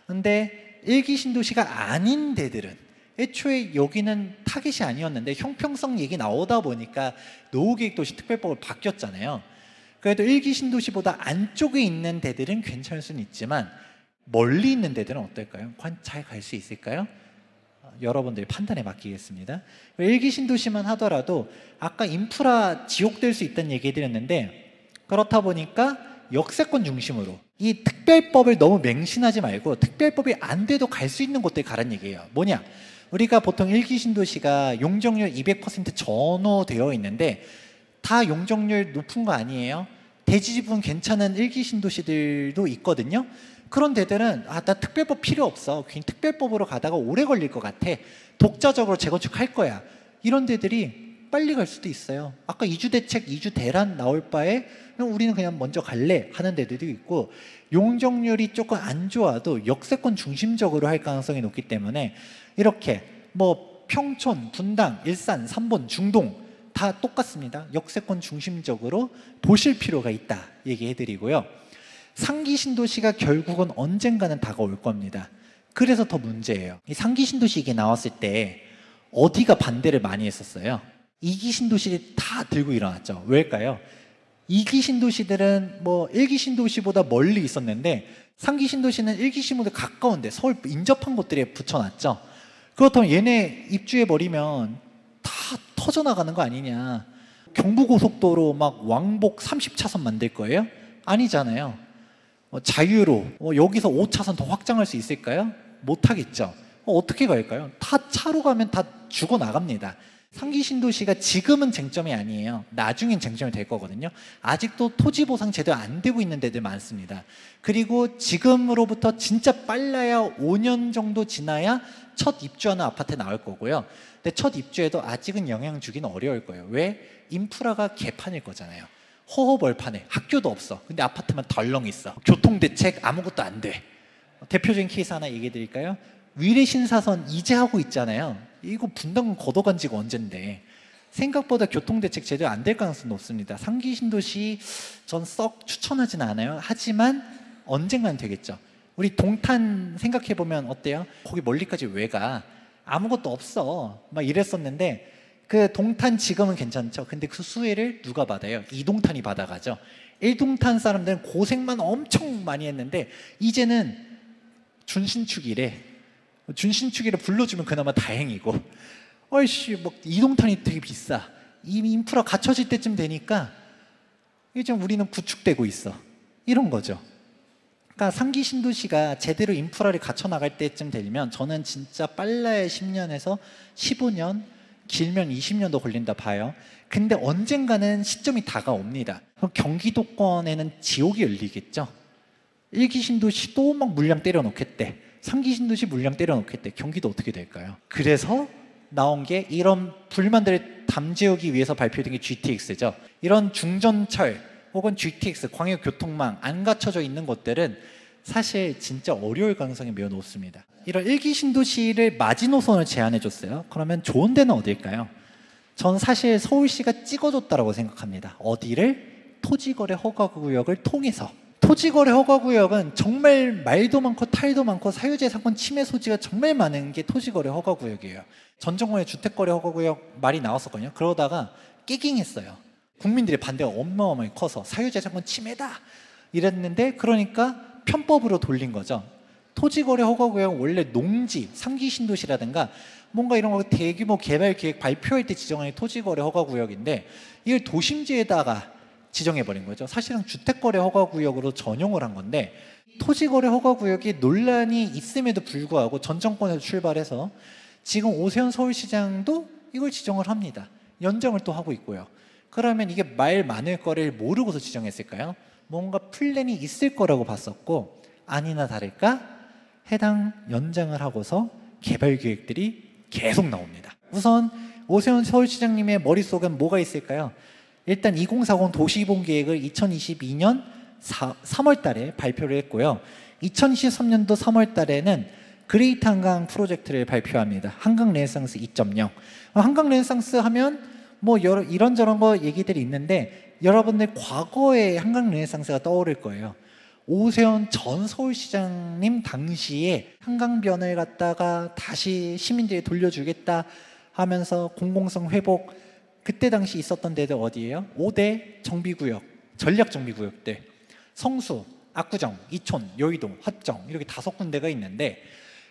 근데 1기 신도시가 아닌 데들은 애초에 여기는 타깃이 아니었는데 형평성 얘기 나오다 보니까 노후계획도시 특별법을 바뀌었잖아요. 그래도 1기 신도시보다 안쪽에 있는 데들은 괜찮을 수는 있지만 멀리 있는 데들은 어떨까요? 잘 갈 수 있을까요? 여러분들 판단에 맡기겠습니다. 1기 신도시만 하더라도 아까 인프라 지옥될 수 있다는 얘기 드렸는데 그렇다 보니까 역세권 중심으로 이 특별법을 너무 맹신하지 말고 특별법이 안 돼도 갈 수 있는 곳들 가란 얘기예요. 뭐냐? 우리가 보통 1기 신도시가 용적률 200% 전후되어 있는데 다 용적률 높은 거 아니에요? 대지지분 괜찮은 1기 신도시들도 있거든요. 그런 데들은 나 특별법 필요 없어. 그냥 특별법으로 가다가 오래 걸릴 것 같아. 독자적으로 재건축할 거야. 이런 데들이 빨리 갈 수도 있어요. 아까 이주대책, 이주대란 나올 바에 우리는 그냥 먼저 갈래 하는 데들도 있고 용적률이 조금 안 좋아도 역세권 중심적으로 할 가능성이 높기 때문에 이렇게 뭐 평촌, 분당, 일산, 삼본, 중동 다 똑같습니다. 역세권 중심적으로 보실 필요가 있다 얘기해드리고요. 상기 신도시가 결국은 언젠가는 다가올 겁니다. 그래서 더 문제예요. 이 상기 신도시 이게 나왔을 때 어디가 반대를 많이 했었어요? 2기 신도시들이 다 들고 일어났죠. 왜일까요? 2기 신도시들은 뭐 1기 신도시보다 멀리 있었는데 3기 신도시는 1기 신도시보다 가까운데 서울 인접한 곳들에 붙여놨죠. 그렇다면 얘네 입주해버리면 다 터져나가는 거 아니냐. 경부고속도로 막 왕복 30차선 만들 거예요? 아니잖아요. 자유로 여기서 5차선 더 확장할 수 있을까요? 못하겠죠. 어떻게 갈까요? 다 차로 가면 다 죽어나갑니다. 상기 신도시가 지금은 쟁점이 아니에요. 나중엔 쟁점이 될 거거든요. 아직도 토지 보상 제대로 안 되고 있는 데들 많습니다. 그리고 지금으로부터 진짜 빨라야 5년 정도 지나야 첫 입주하는 아파트 나올 거고요. 근데 첫 입주에도 아직은 영향 주기는 어려울 거예요. 왜? 인프라가 개판일 거잖아요. 허허벌판에 학교도 없어. 근데 아파트만 덜렁 있어. 교통대책 아무것도 안 돼. 대표적인 케이스 하나 얘기해 드릴까요? 위례신사선 이제 하고 있잖아요. 이거 분당 걷어간 지가 언젠데 생각보다 교통대책 제대로 안 될 가능성이 높습니다. 상기 신도시 전 썩 추천하지는 않아요. 하지만 언젠간 되겠죠. 우리 동탄 생각해보면 어때요? 거기 멀리까지 왜 가? 아무것도 없어 막 이랬었는데 그 동탄 지금은 괜찮죠. 근데 그 수혜를 누가 받아요? 이동탄이 받아가죠. 1동탄 사람들은 고생만 엄청 많이 했는데 이제는 준신축이래. 준신축이를 불러주면 그나마 다행이고, 어이씨 뭐 이동탄이 되게 비싸. 이미 인프라 갖춰질 때쯤 되니까 이제 우리는 구축되고 있어. 이런 거죠. 그러니까 상기 신도시가 제대로 인프라를 갖춰 나갈 때쯤 되면 저는 진짜 빨라야 10년에서 15년, 길면 20년도 걸린다 봐요. 근데 언젠가는 시점이 다가옵니다. 그럼 경기도권에는 지옥이 열리겠죠. 1기 신도시 또 막 물량 때려놓겠대. 3기 신도시 물량 때려놓겠대. 경기도 어떻게 될까요? 그래서 나온 게 이런 불만들을 담재우기 위해서 발표된 게 GTX죠. 이런 중전철 혹은 GTX, 광역교통망 안 갖춰져 있는 것들은 사실 진짜 어려울 가능성이 매우 높습니다. 이런 1기 신도시를 마지노선을 제안해 줬어요. 그러면 좋은 데는 어딜까요? 전 사실 서울시가 찍어줬다고 생각합니다. 어디를? 토지거래 허가구역을 통해서. 토지거래 허가구역은 정말 말도 많고 탈도 많고 사유재산권 침해 소지가 정말 많은 게 토지거래 허가구역이에요. 전 정권의 주택거래 허가구역 말이 나왔었거든요. 그러다가 깨깅했어요. 국민들의 반대가 어마어마하게 커서 사유재산권 침해다 이랬는데, 그러니까 편법으로 돌린 거죠. 토지거래 허가구역은 원래 농지, 3기 신도시라든가 뭔가 이런 거 대규모 개발 계획 발표할 때 지정하는 토지거래 허가구역인데 이걸 도심지에다가 지정해버린 거죠. 사실은 주택거래 허가구역으로 전용을 한 건데, 토지거래 허가구역이 논란이 있음에도 불구하고 전 정권에서 출발해서 지금 오세훈 서울시장도 이걸 지정을 합니다. 연정을 또 하고 있고요. 그러면 이게 말 많을 거를 모르고서 지정했을까요? 뭔가 플랜이 있을 거라고 봤었고, 아니나 다를까 해당 연장을 하고서 개발 계획들이 계속 나옵니다. 우선 오세훈 서울시장님의 머릿속엔 뭐가 있을까요? 일단 2040 도시이동 계획을 2022년 3월 달에 발표를 했고요. 2023년도 3월 달에는 그레이트 한강 프로젝트를 발표합니다. 한강 르네상스 2.0. 한강 르네상스 하면 뭐 이런저런 거 얘기들이 있는데 여러분들 과거의 한강 르네상스가 떠오를 거예요. 오세훈 전 서울시장님 당시에 한강변을 갖다가 다시 시민들이 돌려주겠다 하면서 공공성 회복, 그때 당시 있었던 데들 어디예요? 5대 정비구역, 전략정비구역들, 성수, 압구정, 이촌, 여의도, 합정 이렇게 5군데가 있는데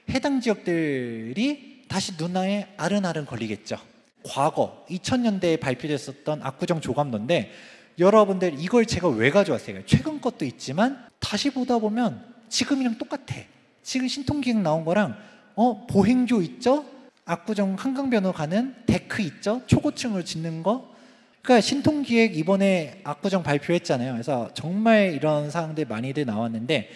해당 지역들이 다시 눈에 아른아른 걸리겠죠. 과거 2000년대에 발표됐었던 압구정 조감도인데 여러분들 이걸 제가 왜 가져왔어요? 최근 것도 있지만 다시 보다 보면 지금이랑 똑같아. 지금 신통기획 나온 거랑 보행교 있죠? 압구정 한강변으로 가는 데크 있죠? 초고층으로 짓는 거. 그러니까 신통기획 이번에 압구정 발표했잖아요. 그래서 정말 이런 사항들 많이들 나왔는데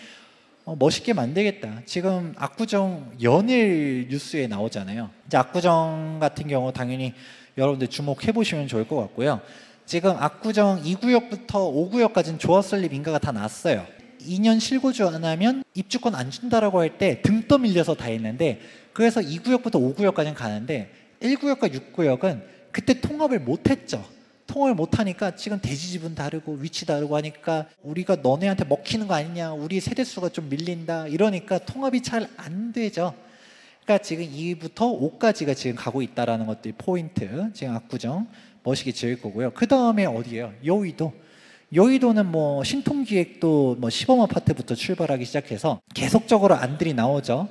멋있게 만들겠다. 지금 압구정 연일 뉴스에 나오잖아요. 이제 압구정 같은 경우 당연히 여러분들 주목해 보시면 좋을 것 같고요. 지금 압구정 2구역부터 5구역까지는 조합설립 인가가 다 났어요. 2년 실거주 안 하면 입주권 안 준다라고 할 때 등 떠밀려서 다 했는데, 그래서 2구역부터 5구역까지는 가는데 1구역과 6구역은 그때 통합을 못했죠. 통합을 못하니까 지금 대지집은 다르고 위치 다르고 하니까 우리가 너네한테 먹히는 거 아니냐, 우리 세대수가 좀 밀린다 이러니까 통합이 잘 안 되죠. 그러니까 지금 2부터 5까지가 지금 가고 있다라는 것들이 포인트. 지금 압구정 멋있게 지을 거고요. 그 다음에 어디예요? 여의도. 여의도는 뭐 신통기획도 뭐 시범 아파트부터 출발하기 시작해서 계속적으로 안들이 나오죠.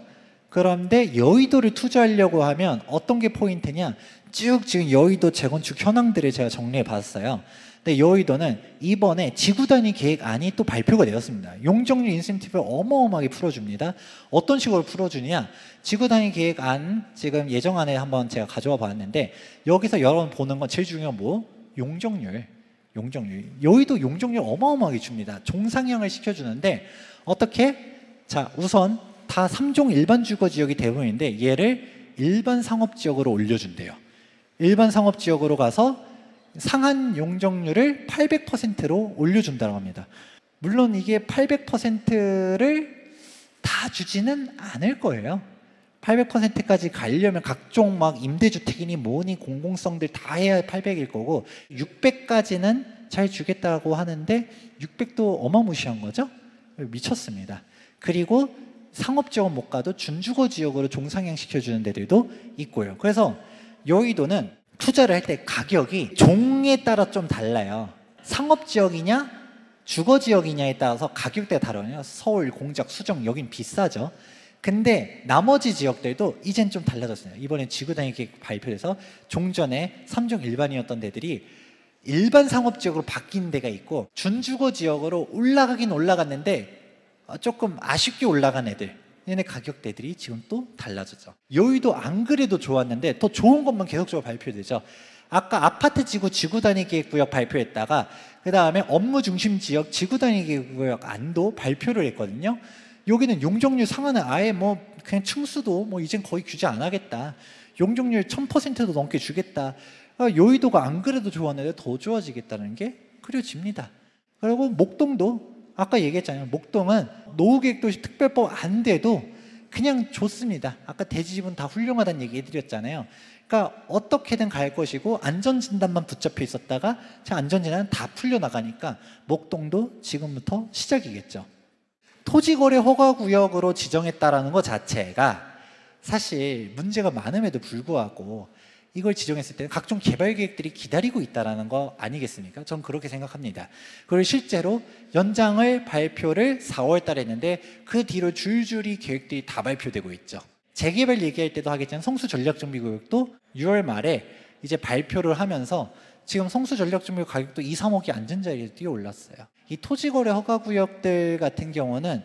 그런데 여의도를 투자하려고 하면 어떤 게 포인트냐? 쭉 지금 여의도 재건축 현황들을 제가 정리해 봤어요. 근데 여의도는 이번에 지구 단위 계획안이 또 발표가 되었습니다. 용적률 인센티브를 어마어마하게 풀어줍니다. 어떤 식으로 풀어주냐? 지구 단위 계획안 지금 예정안에 한번 제가 가져와 봤는데 여기서 여러분 보는 건 제일 중요한 뭐? 용적률. 여의도 용적률 어마어마하게 줍니다. 종상향을 시켜주는데 어떻게? 자, 우선 다 3종 일반 주거 지역이 대부분인데 얘를 일반 상업 지역으로 올려준대요. 일반 상업 지역으로 가서 상한 용적률을 800%로 올려준다고 합니다. 물론 이게 800%를 다 주지는 않을 거예요. 800%까지 가려면 각종 막 임대주택이니 뭐니 공공성들 다 해야 800일 거고 600까지는 잘 주겠다고 하는데 600도 어마무시한 거죠? 미쳤습니다. 그리고 상업지역은 못 가도 준주거 지역으로 종상향 시켜주는 데들도 있고요. 그래서 여의도는 투자를 할 때 가격이 종에 따라 좀 달라요. 상업지역이냐 주거지역이냐에 따라서 가격대가 다르거든요. 서울, 공작, 수정 여긴 비싸죠. 근데 나머지 지역들도 이젠 좀 달라졌어요. 이번에 지구단위 계획 발표돼서 종전에 3종 일반이었던 데들이 일반 상업지역으로 바뀐 데가 있고 준주거 지역으로 올라가긴 올라갔는데 조금 아쉽게 올라간 애들 얘네 가격대들이 지금 또 달라졌죠. 여의도 안 그래도 좋았는데 더 좋은 것만 계속적으로 발표되죠. 아까 아파트 지구 지구단위 계획구역 발표했다가 그 다음에 업무 중심 지역 지구단위 계획구역 안도 발표를 했거든요. 여기는 용적률 상한은 아예 뭐 그냥 층수도 뭐 이젠 거의 규제 안 하겠다. 용적률 1000%도 넘게 주겠다. 여의도가 안 그래도 좋았는데 더 좋아지겠다는 게 그려집니다. 그리고 목동도 아까 얘기했잖아요. 목동은 노후계획도시 특별법 안 돼도 그냥 좋습니다. 아까 대지집은 다 훌륭하다는 얘기 해드렸잖아요. 그러니까 어떻게든 갈 것이고 안전진단만 붙잡혀 있었다가 안전진단은 다 풀려나가니까 목동도 지금부터 시작이겠죠. 토지거래 허가구역으로 지정했다라는 것 자체가 사실 문제가 많음에도 불구하고 이걸 지정했을 때는 각종 개발 계획들이 기다리고 있다는 거 아니겠습니까? 전 그렇게 생각합니다. 그리고 실제로 연장을 발표를 4월 달에 했는데 그 뒤로 줄줄이 계획들이 다 발표되고 있죠. 재개발 얘기할 때도 하겠지만 성수전략정비구역도 6월 말에 이제 발표를 하면서 지금 성수전략정비구역 가격도 2, 3억이 안전자리에 뛰어올랐어요. 이 토지거래 허가구역들 같은 경우는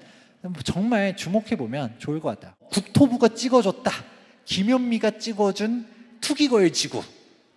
정말 주목해보면 좋을 것 같아요. 국토부가 찍어줬다. 김현미가 찍어준 투기거래 지구,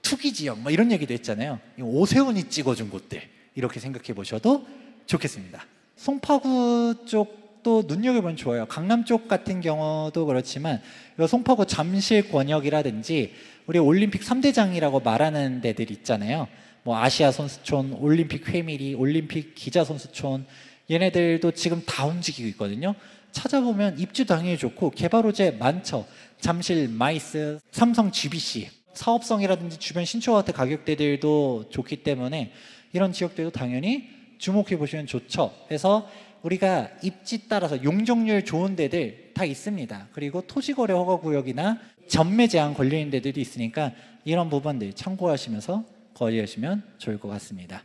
투기지역 뭐 이런 얘기도 했잖아요. 오세훈이 찍어준 곳들 이렇게 생각해 보셔도 좋겠습니다. 송파구 쪽도 눈여겨보면 좋아요. 강남 쪽 같은 경우도 그렇지만 송파구 잠실 권역이라든지 우리 올림픽 3대장이라고 말하는 데들 있잖아요. 뭐 아시아 선수촌, 올림픽 회밀이, 올림픽 기자 선수촌 얘네들도 지금 다 움직이고 있거든요. 찾아보면 입주 당연히 좋고 개발 호재 많죠. 잠실 마이스, 삼성 GBC 사업성이라든지 주변 신축아파트 가격대들도 좋기 때문에 이런 지역들도 당연히 주목해 보시면 좋죠. 그래서 우리가 입지 따라서 용적률 좋은 데들 다 있습니다. 그리고 토지거래 허가구역이나 전매 제한 걸려있는 데들도 있으니까 이런 부분들 참고하시면서 거래하시면 좋을 것 같습니다.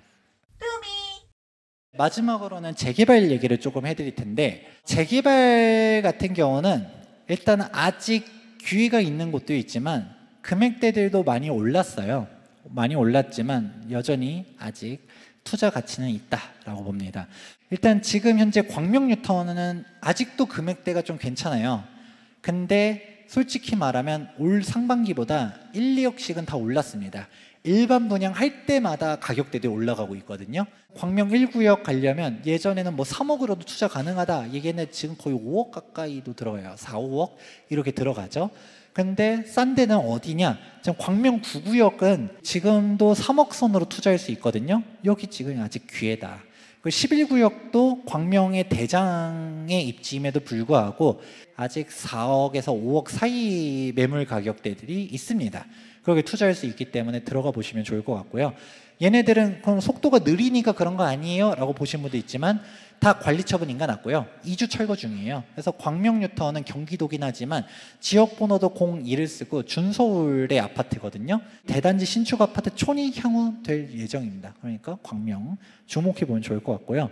마지막으로는 재개발 얘기를 조금 해드릴 텐데 재개발 같은 경우는 일단 아직 기회가 있는 곳도 있지만 금액대들도 많이 올랐어요. 많이 올랐지만 여전히 아직 투자 가치는 있다라고 봅니다. 일단 지금 현재 광명 뉴타운은 아직도 금액대가 좀 괜찮아요. 근데 솔직히 말하면 올 상반기보다 1, 2억씩은 다 올랐습니다. 일반 분양할 때마다 가격대들이 올라가고 있거든요. 광명 1구역 가려면 예전에는 뭐 3억으로도 투자 가능하다 얘기했는데 지금 거의 5억 가까이도 들어가요. 4, 5억 이렇게 들어가죠. 근데 싼 데는 어디냐? 지금 광명 9구역은 지금도 3억 선으로 투자할 수 있거든요. 여기 지금 아직 기회다. 11구역도 광명의 대장의 입지임에도 불구하고 아직 4억에서 5억 사이 매물 가격대들이 있습니다. 그렇게 투자할 수 있기 때문에 들어가 보시면 좋을 것 같고요. 얘네들은 그럼 속도가 느리니까 그런 거 아니에요? 라고 보신 분도 있지만 다 관리처분 인가 났고요. 2주 철거 중이에요. 그래서 광명 뉴타운은 경기도긴 하지만 지역번호도 01을 쓰고 준서울의 아파트거든요. 대단지 신축 아파트 촌이 향후 될 예정입니다. 그러니까 광명 주목해 보면 좋을 것 같고요.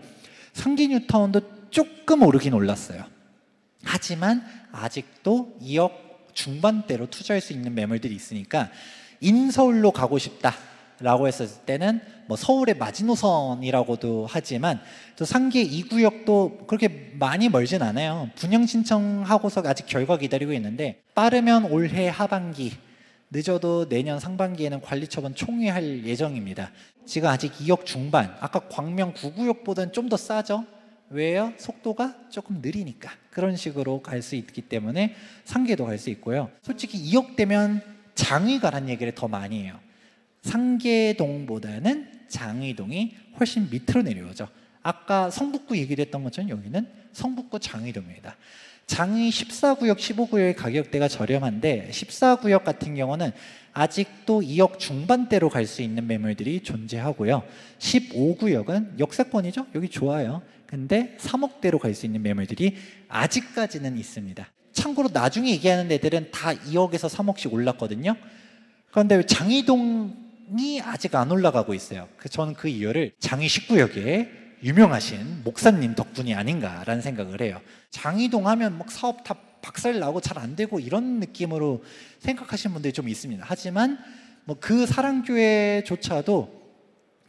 상기 뉴타운도 조금 오르긴 올랐어요. 하지만 아직도 2억 중반대로 투자할 수 있는 매물들이 있으니까 인서울로 가고 싶다 라고 했을 때는 뭐 서울의 마지노선이라고도 하지만 또 상계 2구역도 그렇게 많이 멀진 않아요. 분양 신청하고서 아직 결과 기다리고 있는데 빠르면 올해 하반기, 늦어도 내년 상반기에는 관리처분 총회할 예정입니다. 지금 아직 2억 중반, 아까 광명 9구역보다는 좀 더 싸죠. 왜요? 속도가 조금 느리니까. 그런 식으로 갈 수 있기 때문에 상계도 갈 수 있고요. 솔직히 2억 되면 장위 가란 얘기를 더 많이 해요. 상계동보다는 장위동이 훨씬 밑으로 내려오죠. 아까 성북구 얘기를 했던 것처럼 여기는 성북구 장위동입니다. 장위 14구역, 15구역의 가격대가 저렴한데 14구역 같은 경우는 아직도 2억 중반대로 갈 수 있는 매물들이 존재하고요. 15구역은 역세권이죠. 여기 좋아요. 근데 3억대로 갈 수 있는 매물들이 아직까지는 있습니다. 참고로 나중에 얘기하는 애들은 다 2억에서 3억씩 올랐거든요. 그런데 장위동이 아직 안 올라가고 있어요. 저는 그 이유를 장위 19역에 유명하신 목사님 덕분이 아닌가라는 생각을 해요. 장위동 하면 막 사업 다 박살나고 잘 안 되고 이런 느낌으로 생각하시는 분들이 좀 있습니다. 하지만 뭐 그 사랑교회조차도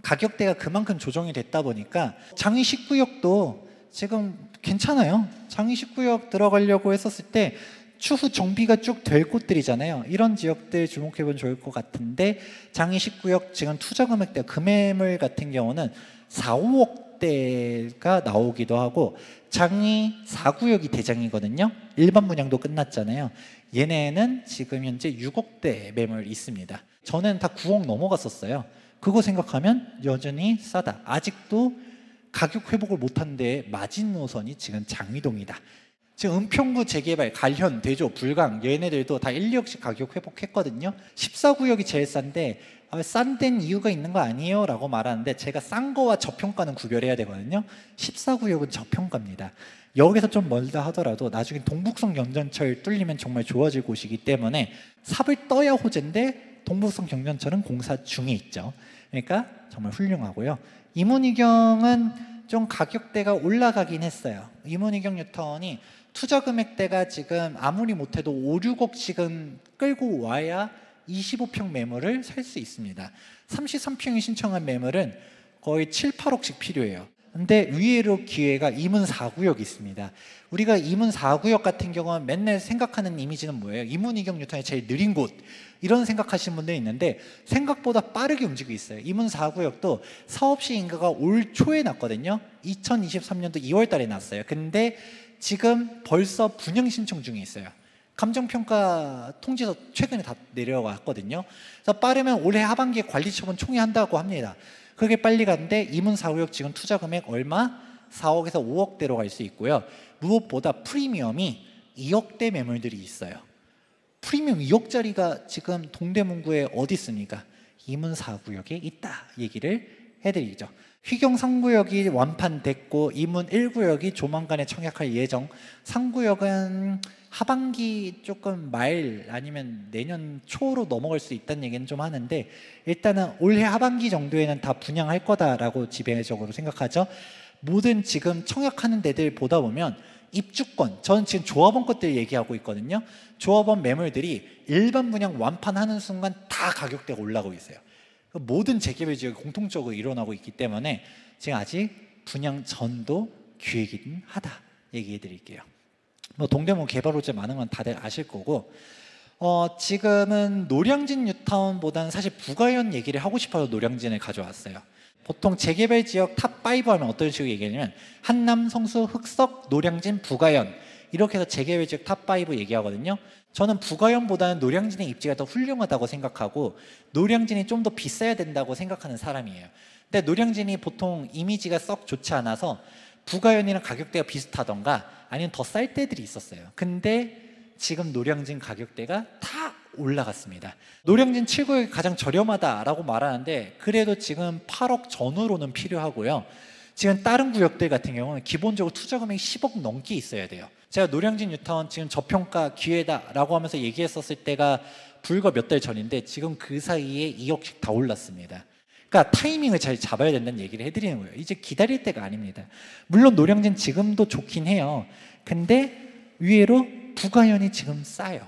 가격대가 그만큼 조정이 됐다 보니까 장위 19역도 지금 괜찮아요. 장위 19역 들어가려고 했었을 때 추후 정비가 쭉 될 곳들이잖아요. 이런 지역들 주목해보면 좋을 것 같은데 장위 19역 지금 투자 금액대 금매물 같은 경우는 4, 5억대가 나오기도 하고 장위 4구역이 대장이거든요. 일반 분양도 끝났잖아요. 얘네는 지금 현재 6억대 매물 있습니다. 저는 다 9억 넘어갔었어요. 그거 생각하면 여전히 싸다. 아직도 가격 회복을 못한 데에 마지노선이 지금 장위동이다. 지금 은평구 재개발, 갈현, 대조, 불강 얘네들도 다 1, 2억씩 가격 회복했거든요. 14구역이 제일 싼데 싼 데는 이유가 있는 거 아니에요? 라고 말하는데 제가 싼 거와 저평가는 구별해야 되거든요. 14구역은 저평가입니다. 여기서 좀 멀다 하더라도 나중에 동북성 경전철 뚫리면 정말 좋아질 곳이기 때문에 삽을 떠야 호재인데 동북성 경전철은 공사 중에 있죠. 그러니까 정말 훌륭하고요. 이문희경은 좀 가격대가 올라가긴 했어요. 이문희경 뉴타운이 투자 금액대가 지금 아무리 못해도 5, 6억씩은 끌고 와야 25평 매물을 살 수 있습니다. 33평이 신청한 매물은 거의 7, 8억씩 필요해요. 근데 의외로 기회가 이문 4구역이 있습니다. 우리가 이문 4구역 같은 경우는 맨날 생각하는 이미지는 뭐예요? 이문희경 뉴타운이 제일 느린 곳 이런 생각하시는 분들이 있는데 생각보다 빠르게 움직이고 있어요. 이문 4구역도 사업시 인가가 올 초에 났거든요. 2023년도 2월 달에 났어요. 근데 지금 벌써 분양 신청 중에 있어요. 감정평가 통지서 최근에 다 내려왔거든요. 그래서 빠르면 올해 하반기에 관리처분 총회한다고 합니다. 그게 빨리 가는데 이문 4구역 지금 투자 금액 얼마? 4억에서 5억대로 갈 수 있고요. 무엇보다 프리미엄이 2억대 매물들이 있어요. 프리미엄 2억짜리가 지금 동대문구에 어디 있습니까? 이문 4구역에 있다 얘기를 해드리죠. 휘경 3구역이 완판됐고 이문 1구역이 조만간에 청약할 예정. 3구역은 하반기 조금 말 아니면 내년 초로 넘어갈 수 있다는 얘기는 좀 하는데 일단은 올해 하반기 정도에는 다 분양할 거다라고 지배적으로 생각하죠. 모든 지금 청약하는 데들 보다 보면 입주권, 저는 지금 조합원 것들 얘기하고 있거든요. 조합원 매물들이 일반 분양 완판하는 순간 다 가격대가 올라가고 있어요. 모든 재개발 지역이 공통적으로 일어나고 있기 때문에 지금 아직 분양 전도 기회이긴 하다 얘기해 드릴게요. 뭐 동대문 개발 호재 많은 건 다들 아실 거고 지금은 노량진 뉴타운보다는 사실 부가현 얘기를 하고 싶어서 노량진을 가져왔어요. 보통 재개발 지역 탑5 하면 어떤 식으로 얘기하냐면 한남, 성수, 흑석, 노량진, 부가현 이렇게 해서 재개발 지역 탑5 얘기하거든요. 저는 부가현보다는 노량진의 입지가 더 훌륭하다고 생각하고 노량진이 좀 더 비싸야 된다고 생각하는 사람이에요. 근데 노량진이 보통 이미지가 썩 좋지 않아서 부가현이랑 가격대가 비슷하던가 아니면 더 쌀 때들이 있었어요. 근데 지금 노량진 가격대가 다 올라갔습니다. 노량진 7구역이 가장 저렴하다라고 말하는데 그래도 지금 8억 전후로는 필요하고요. 지금 다른 구역들 같은 경우는 기본적으로 투자 금액이 10억 넘게 있어야 돼요. 제가 노량진 뉴타운 지금 저평가 기회다라고 하면서 얘기했었을 때가 불과 몇 달 전인데 지금 그 사이에 2억씩 다 올랐습니다. 그러니까 타이밍을 잘 잡아야 된다는 얘기를 해드리는 거예요. 이제 기다릴 때가 아닙니다. 물론 노량진 지금도 좋긴 해요. 근데 의외로 부가현이 지금 싸요.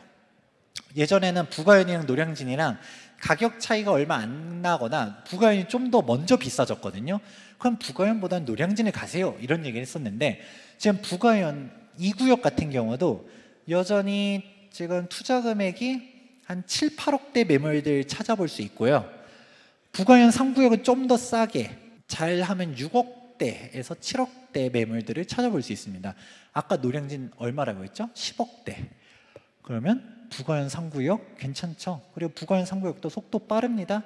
예전에는 부가현이랑 노량진이랑 가격 차이가 얼마 안 나거나 부가연이 좀 더 먼저 비싸졌거든요. 그럼 부가연보다는 노량진을 가세요, 이런 얘기를 했었는데, 지금 부가연 2구역 같은 경우도 여전히 지금 투자 금액이 한 7, 8억대 매물들 찾아볼 수 있고요. 부가연 3구역은 좀 더 싸게 잘하면 6억대에서 7억대 매물들을 찾아볼 수 있습니다. 아까 노량진 얼마라고 했죠? 10억대. 그러면 부가연 3구역 괜찮죠? 그리고 부가연 3구역도 속도 빠릅니다.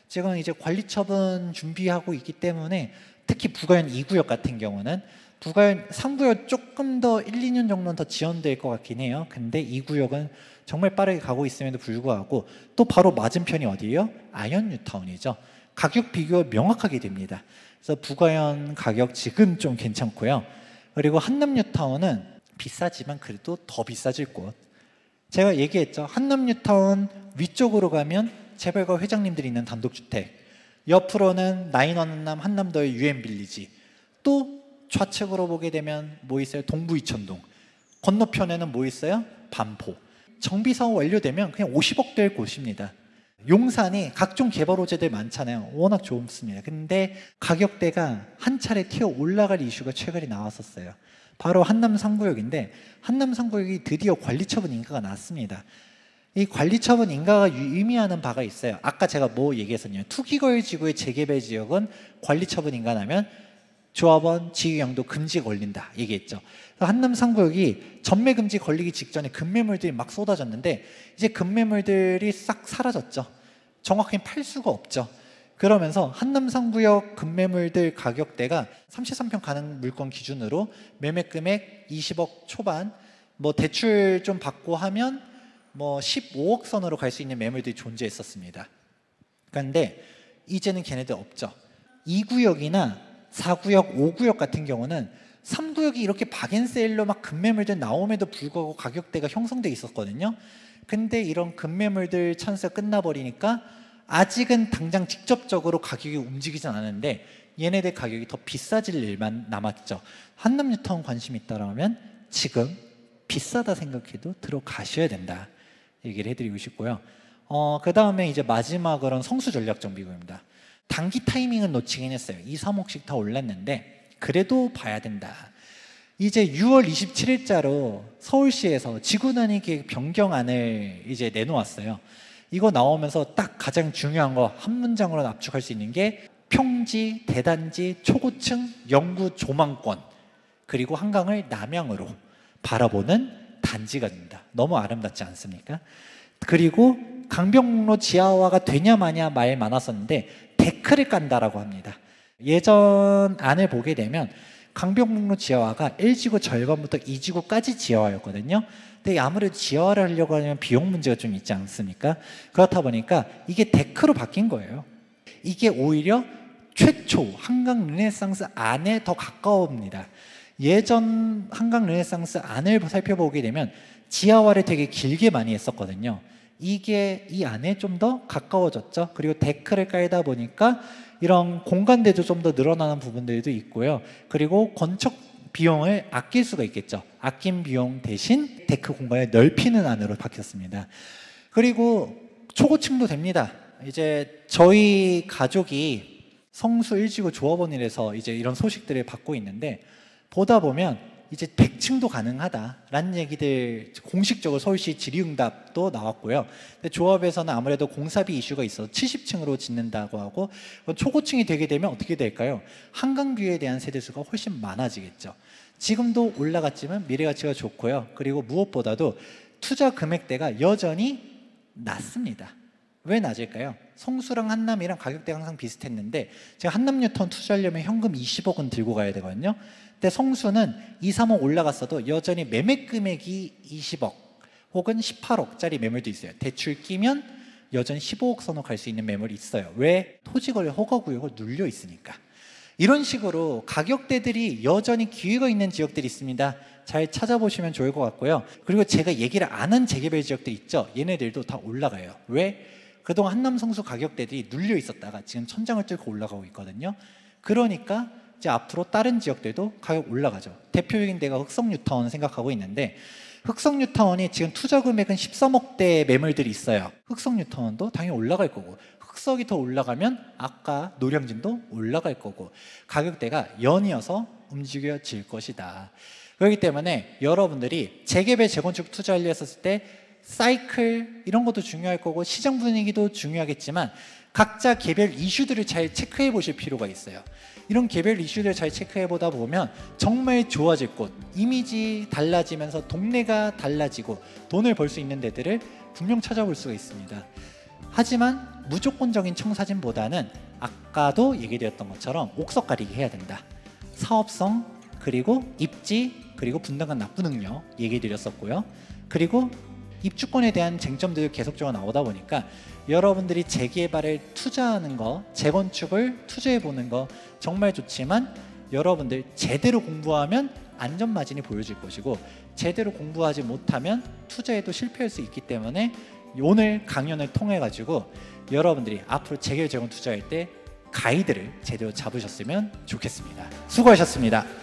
지금 이제 관리처분 준비하고 있기 때문에 특히 부가연 2구역 같은 경우는 부가연 3구역 조금 더 1, 2년 정도는 더 지연될 것 같긴 해요. 근데 2구역은 정말 빠르게 가고 있음에도 불구하고 또 바로 맞은편이 어디예요? 아현 뉴타운이죠. 가격 비교 명확하게 됩니다. 그래서 부가연 가격 지금 좀 괜찮고요. 그리고 한남 뉴타운은 비싸지만 그래도 더 비싸질 곳. 제가 얘기했죠. 한남 뉴타운 위쪽으로 가면 재벌가 회장님들이 있는 단독주택, 옆으로는 나인원 한남 한남더의 유엔빌리지, 또 좌측으로 보게 되면 뭐 있어요? 동부 이천동. 건너편에는 뭐 있어요? 반포. 정비사업 완료되면 그냥 50억 될 곳입니다. 용산이 각종 개발 호재들 많잖아요. 워낙 좋습니다. 근데 가격대가 한 차례 튀어 올라갈 이슈가 최근에 나왔었어요. 바로 한남 3구역인데 한남 3구역이 드디어 관리처분 인가가 났습니다. 이 관리처분 인가가 의미하는 바가 있어요. 아까 제가 뭐 얘기했었냐면 투기거래지구의 재개발 지역은 관리처분 인가 나면 조합원 지휘양도 금지 걸린다 얘기했죠. 한남 3구역이 전매 금지 걸리기 직전에 급매물들이 막 쏟아졌는데 이제 급매물들이 싹 사라졌죠. 정확히 팔 수가 없죠. 그러면서 한남 3구역 급매물들 가격대가 33평 가능 물건 기준으로 매매 금액 20억 초반, 뭐 대출 좀 받고 하면 뭐 15억 선으로 갈 수 있는 매물들이 존재했었습니다. 그런데 이제는 걔네들 없죠. 2구역이나 4구역, 5구역 같은 경우는 3구역이 이렇게 박앤세일로 막 급매물들 나옴에도 불구하고 가격대가 형성돼 있었거든요. 근데 이런 급매물들 찬스가 끝나버리니까 아직은 당장 직접적으로 가격이 움직이진 않았는데 얘네들 가격이 더 비싸질 일만 남았죠. 한남 뉴타운 관심 있다라면 지금 비싸다 생각해도 들어가셔야 된다 얘기를 해드리고 싶고요. 그 다음에 이제 마지막으로는 성수 전략정비구입니다. 단기 타이밍은 놓치긴 했어요. 2, 3억씩 다 올랐는데 그래도 봐야 된다. 이제 6월 27일자로 서울시에서 지구단위 계획 변경안을 이제 내놓았어요. 이거 나오면서 딱 가장 중요한 거 한 문장으로 압축할 수 있는 게 평지, 대단지, 초고층, 영구 조망권, 그리고 한강을 남향으로 바라보는 단지가 됩니다. 너무 아름답지 않습니까? 그리고 강변북로 지하화가 되냐 마냐 말 많았었는데 데크를 깐다라고 합니다. 예전 안을 보게 되면 강변북로 지하화가 1지구 절반부터 2지구까지 지하화였거든요. 근데 아무래도 지하화를 하려고 하면 비용 문제가 좀 있지 않습니까? 그렇다 보니까 이게 데크로 바뀐 거예요. 이게 오히려 최초 한강 르네상스 안에 더 가까웁니다. 예전 한강 르네상스 안을 살펴보게 되면 지하화를 되게 길게 많이 했었거든요. 이게 이 안에 좀 더 가까워졌죠. 그리고 데크를 깔다 보니까 이런 공간대도 좀 더 늘어나는 부분들도 있고요. 그리고 건축 비용을 아낄 수가 있겠죠. 아낀 비용 대신 데크 공간을 넓히는 안으로 바뀌었습니다. 그리고 초고층도 됩니다. 이제 저희 가족이 성수 1지구 조합원이라서 이제 이런 소식들을 받고 있는데 보다 보면 이제 100층도 가능하다라는 얘기들 공식적으로 서울시 질의응답도 나왔고요. 근데 조합에서는 아무래도 공사비 이슈가 있어서 70층으로 짓는다고 하고 초고층이 되게 되면 어떻게 될까요? 한강뷰에 대한 세대수가 훨씬 많아지겠죠. 지금도 올라갔지만 미래 가치가 좋고요. 그리고 무엇보다도 투자 금액대가 여전히 낮습니다. 왜 낮을까요? 성수랑 한남이랑 가격대가 항상 비슷했는데 제가 한남 뉴타운 투자하려면 현금 20억은 들고 가야 되거든요. 근데 성수는 2, 3억 올라갔어도 여전히 매매 금액이 20억 혹은 18억짜리 매물도 있어요. 대출 끼면 여전히 15억 선으로 갈 수 있는 매물이 있어요. 왜? 토지거래 허가구역을 눌려 있으니까. 이런 식으로 가격대들이 여전히 기회가 있는 지역들이 있습니다. 잘 찾아보시면 좋을 것 같고요. 그리고 제가 얘기를 안 한 재개발 지역들 있죠. 얘네들도 다 올라가요. 왜? 그동안 한남 성수 가격대들이 눌려 있었다가 지금 천장을 뚫고 올라가고 있거든요. 그러니까 이제 앞으로 다른 지역들도 가격 올라가죠. 대표적인 데가 흑석뉴타운 생각하고 있는데, 흑석뉴타운이 지금 투자 금액은 13억대 매물들이 있어요. 흑석뉴타운도 당연히 올라갈 거고, 흑석이 더 올라가면 아까 노량진도 올라갈 거고, 가격대가 연이어서 움직여질 것이다. 그렇기 때문에 여러분들이 재개발 재건축 투자를 했었을 때 사이클 이런 것도 중요할 거고 시장 분위기도 중요하겠지만, 각자 개별 이슈들을 잘 체크해 보실 필요가 있어요. 이런 개별 이슈들을 잘 체크해 보다 보면 정말 좋아질 곳, 이미지 달라지면서 동네가 달라지고 돈을 벌 수 있는 데들을 분명 찾아볼 수가 있습니다. 하지만 무조건적인 청사진보다는 아까도 얘기드렸던 것처럼 옥석 가리기 해야 된다. 사업성, 그리고 입지, 그리고 분당간 납부 능력 얘기드렸었고요. 그리고 입주권에 대한 쟁점들이 계속적으로 나오다 보니까 여러분들이 재개발을 투자하는 거, 재건축을 투자해 보는 거 정말 좋지만, 여러분들 제대로 공부하면 안전마진이 보여질 것이고, 제대로 공부하지 못하면 투자에도 실패할 수 있기 때문에 오늘 강연을 통해 가지고 여러분들이 앞으로 재개발 재건 투자할 때 가이드를 제대로 잡으셨으면 좋겠습니다. 수고하셨습니다.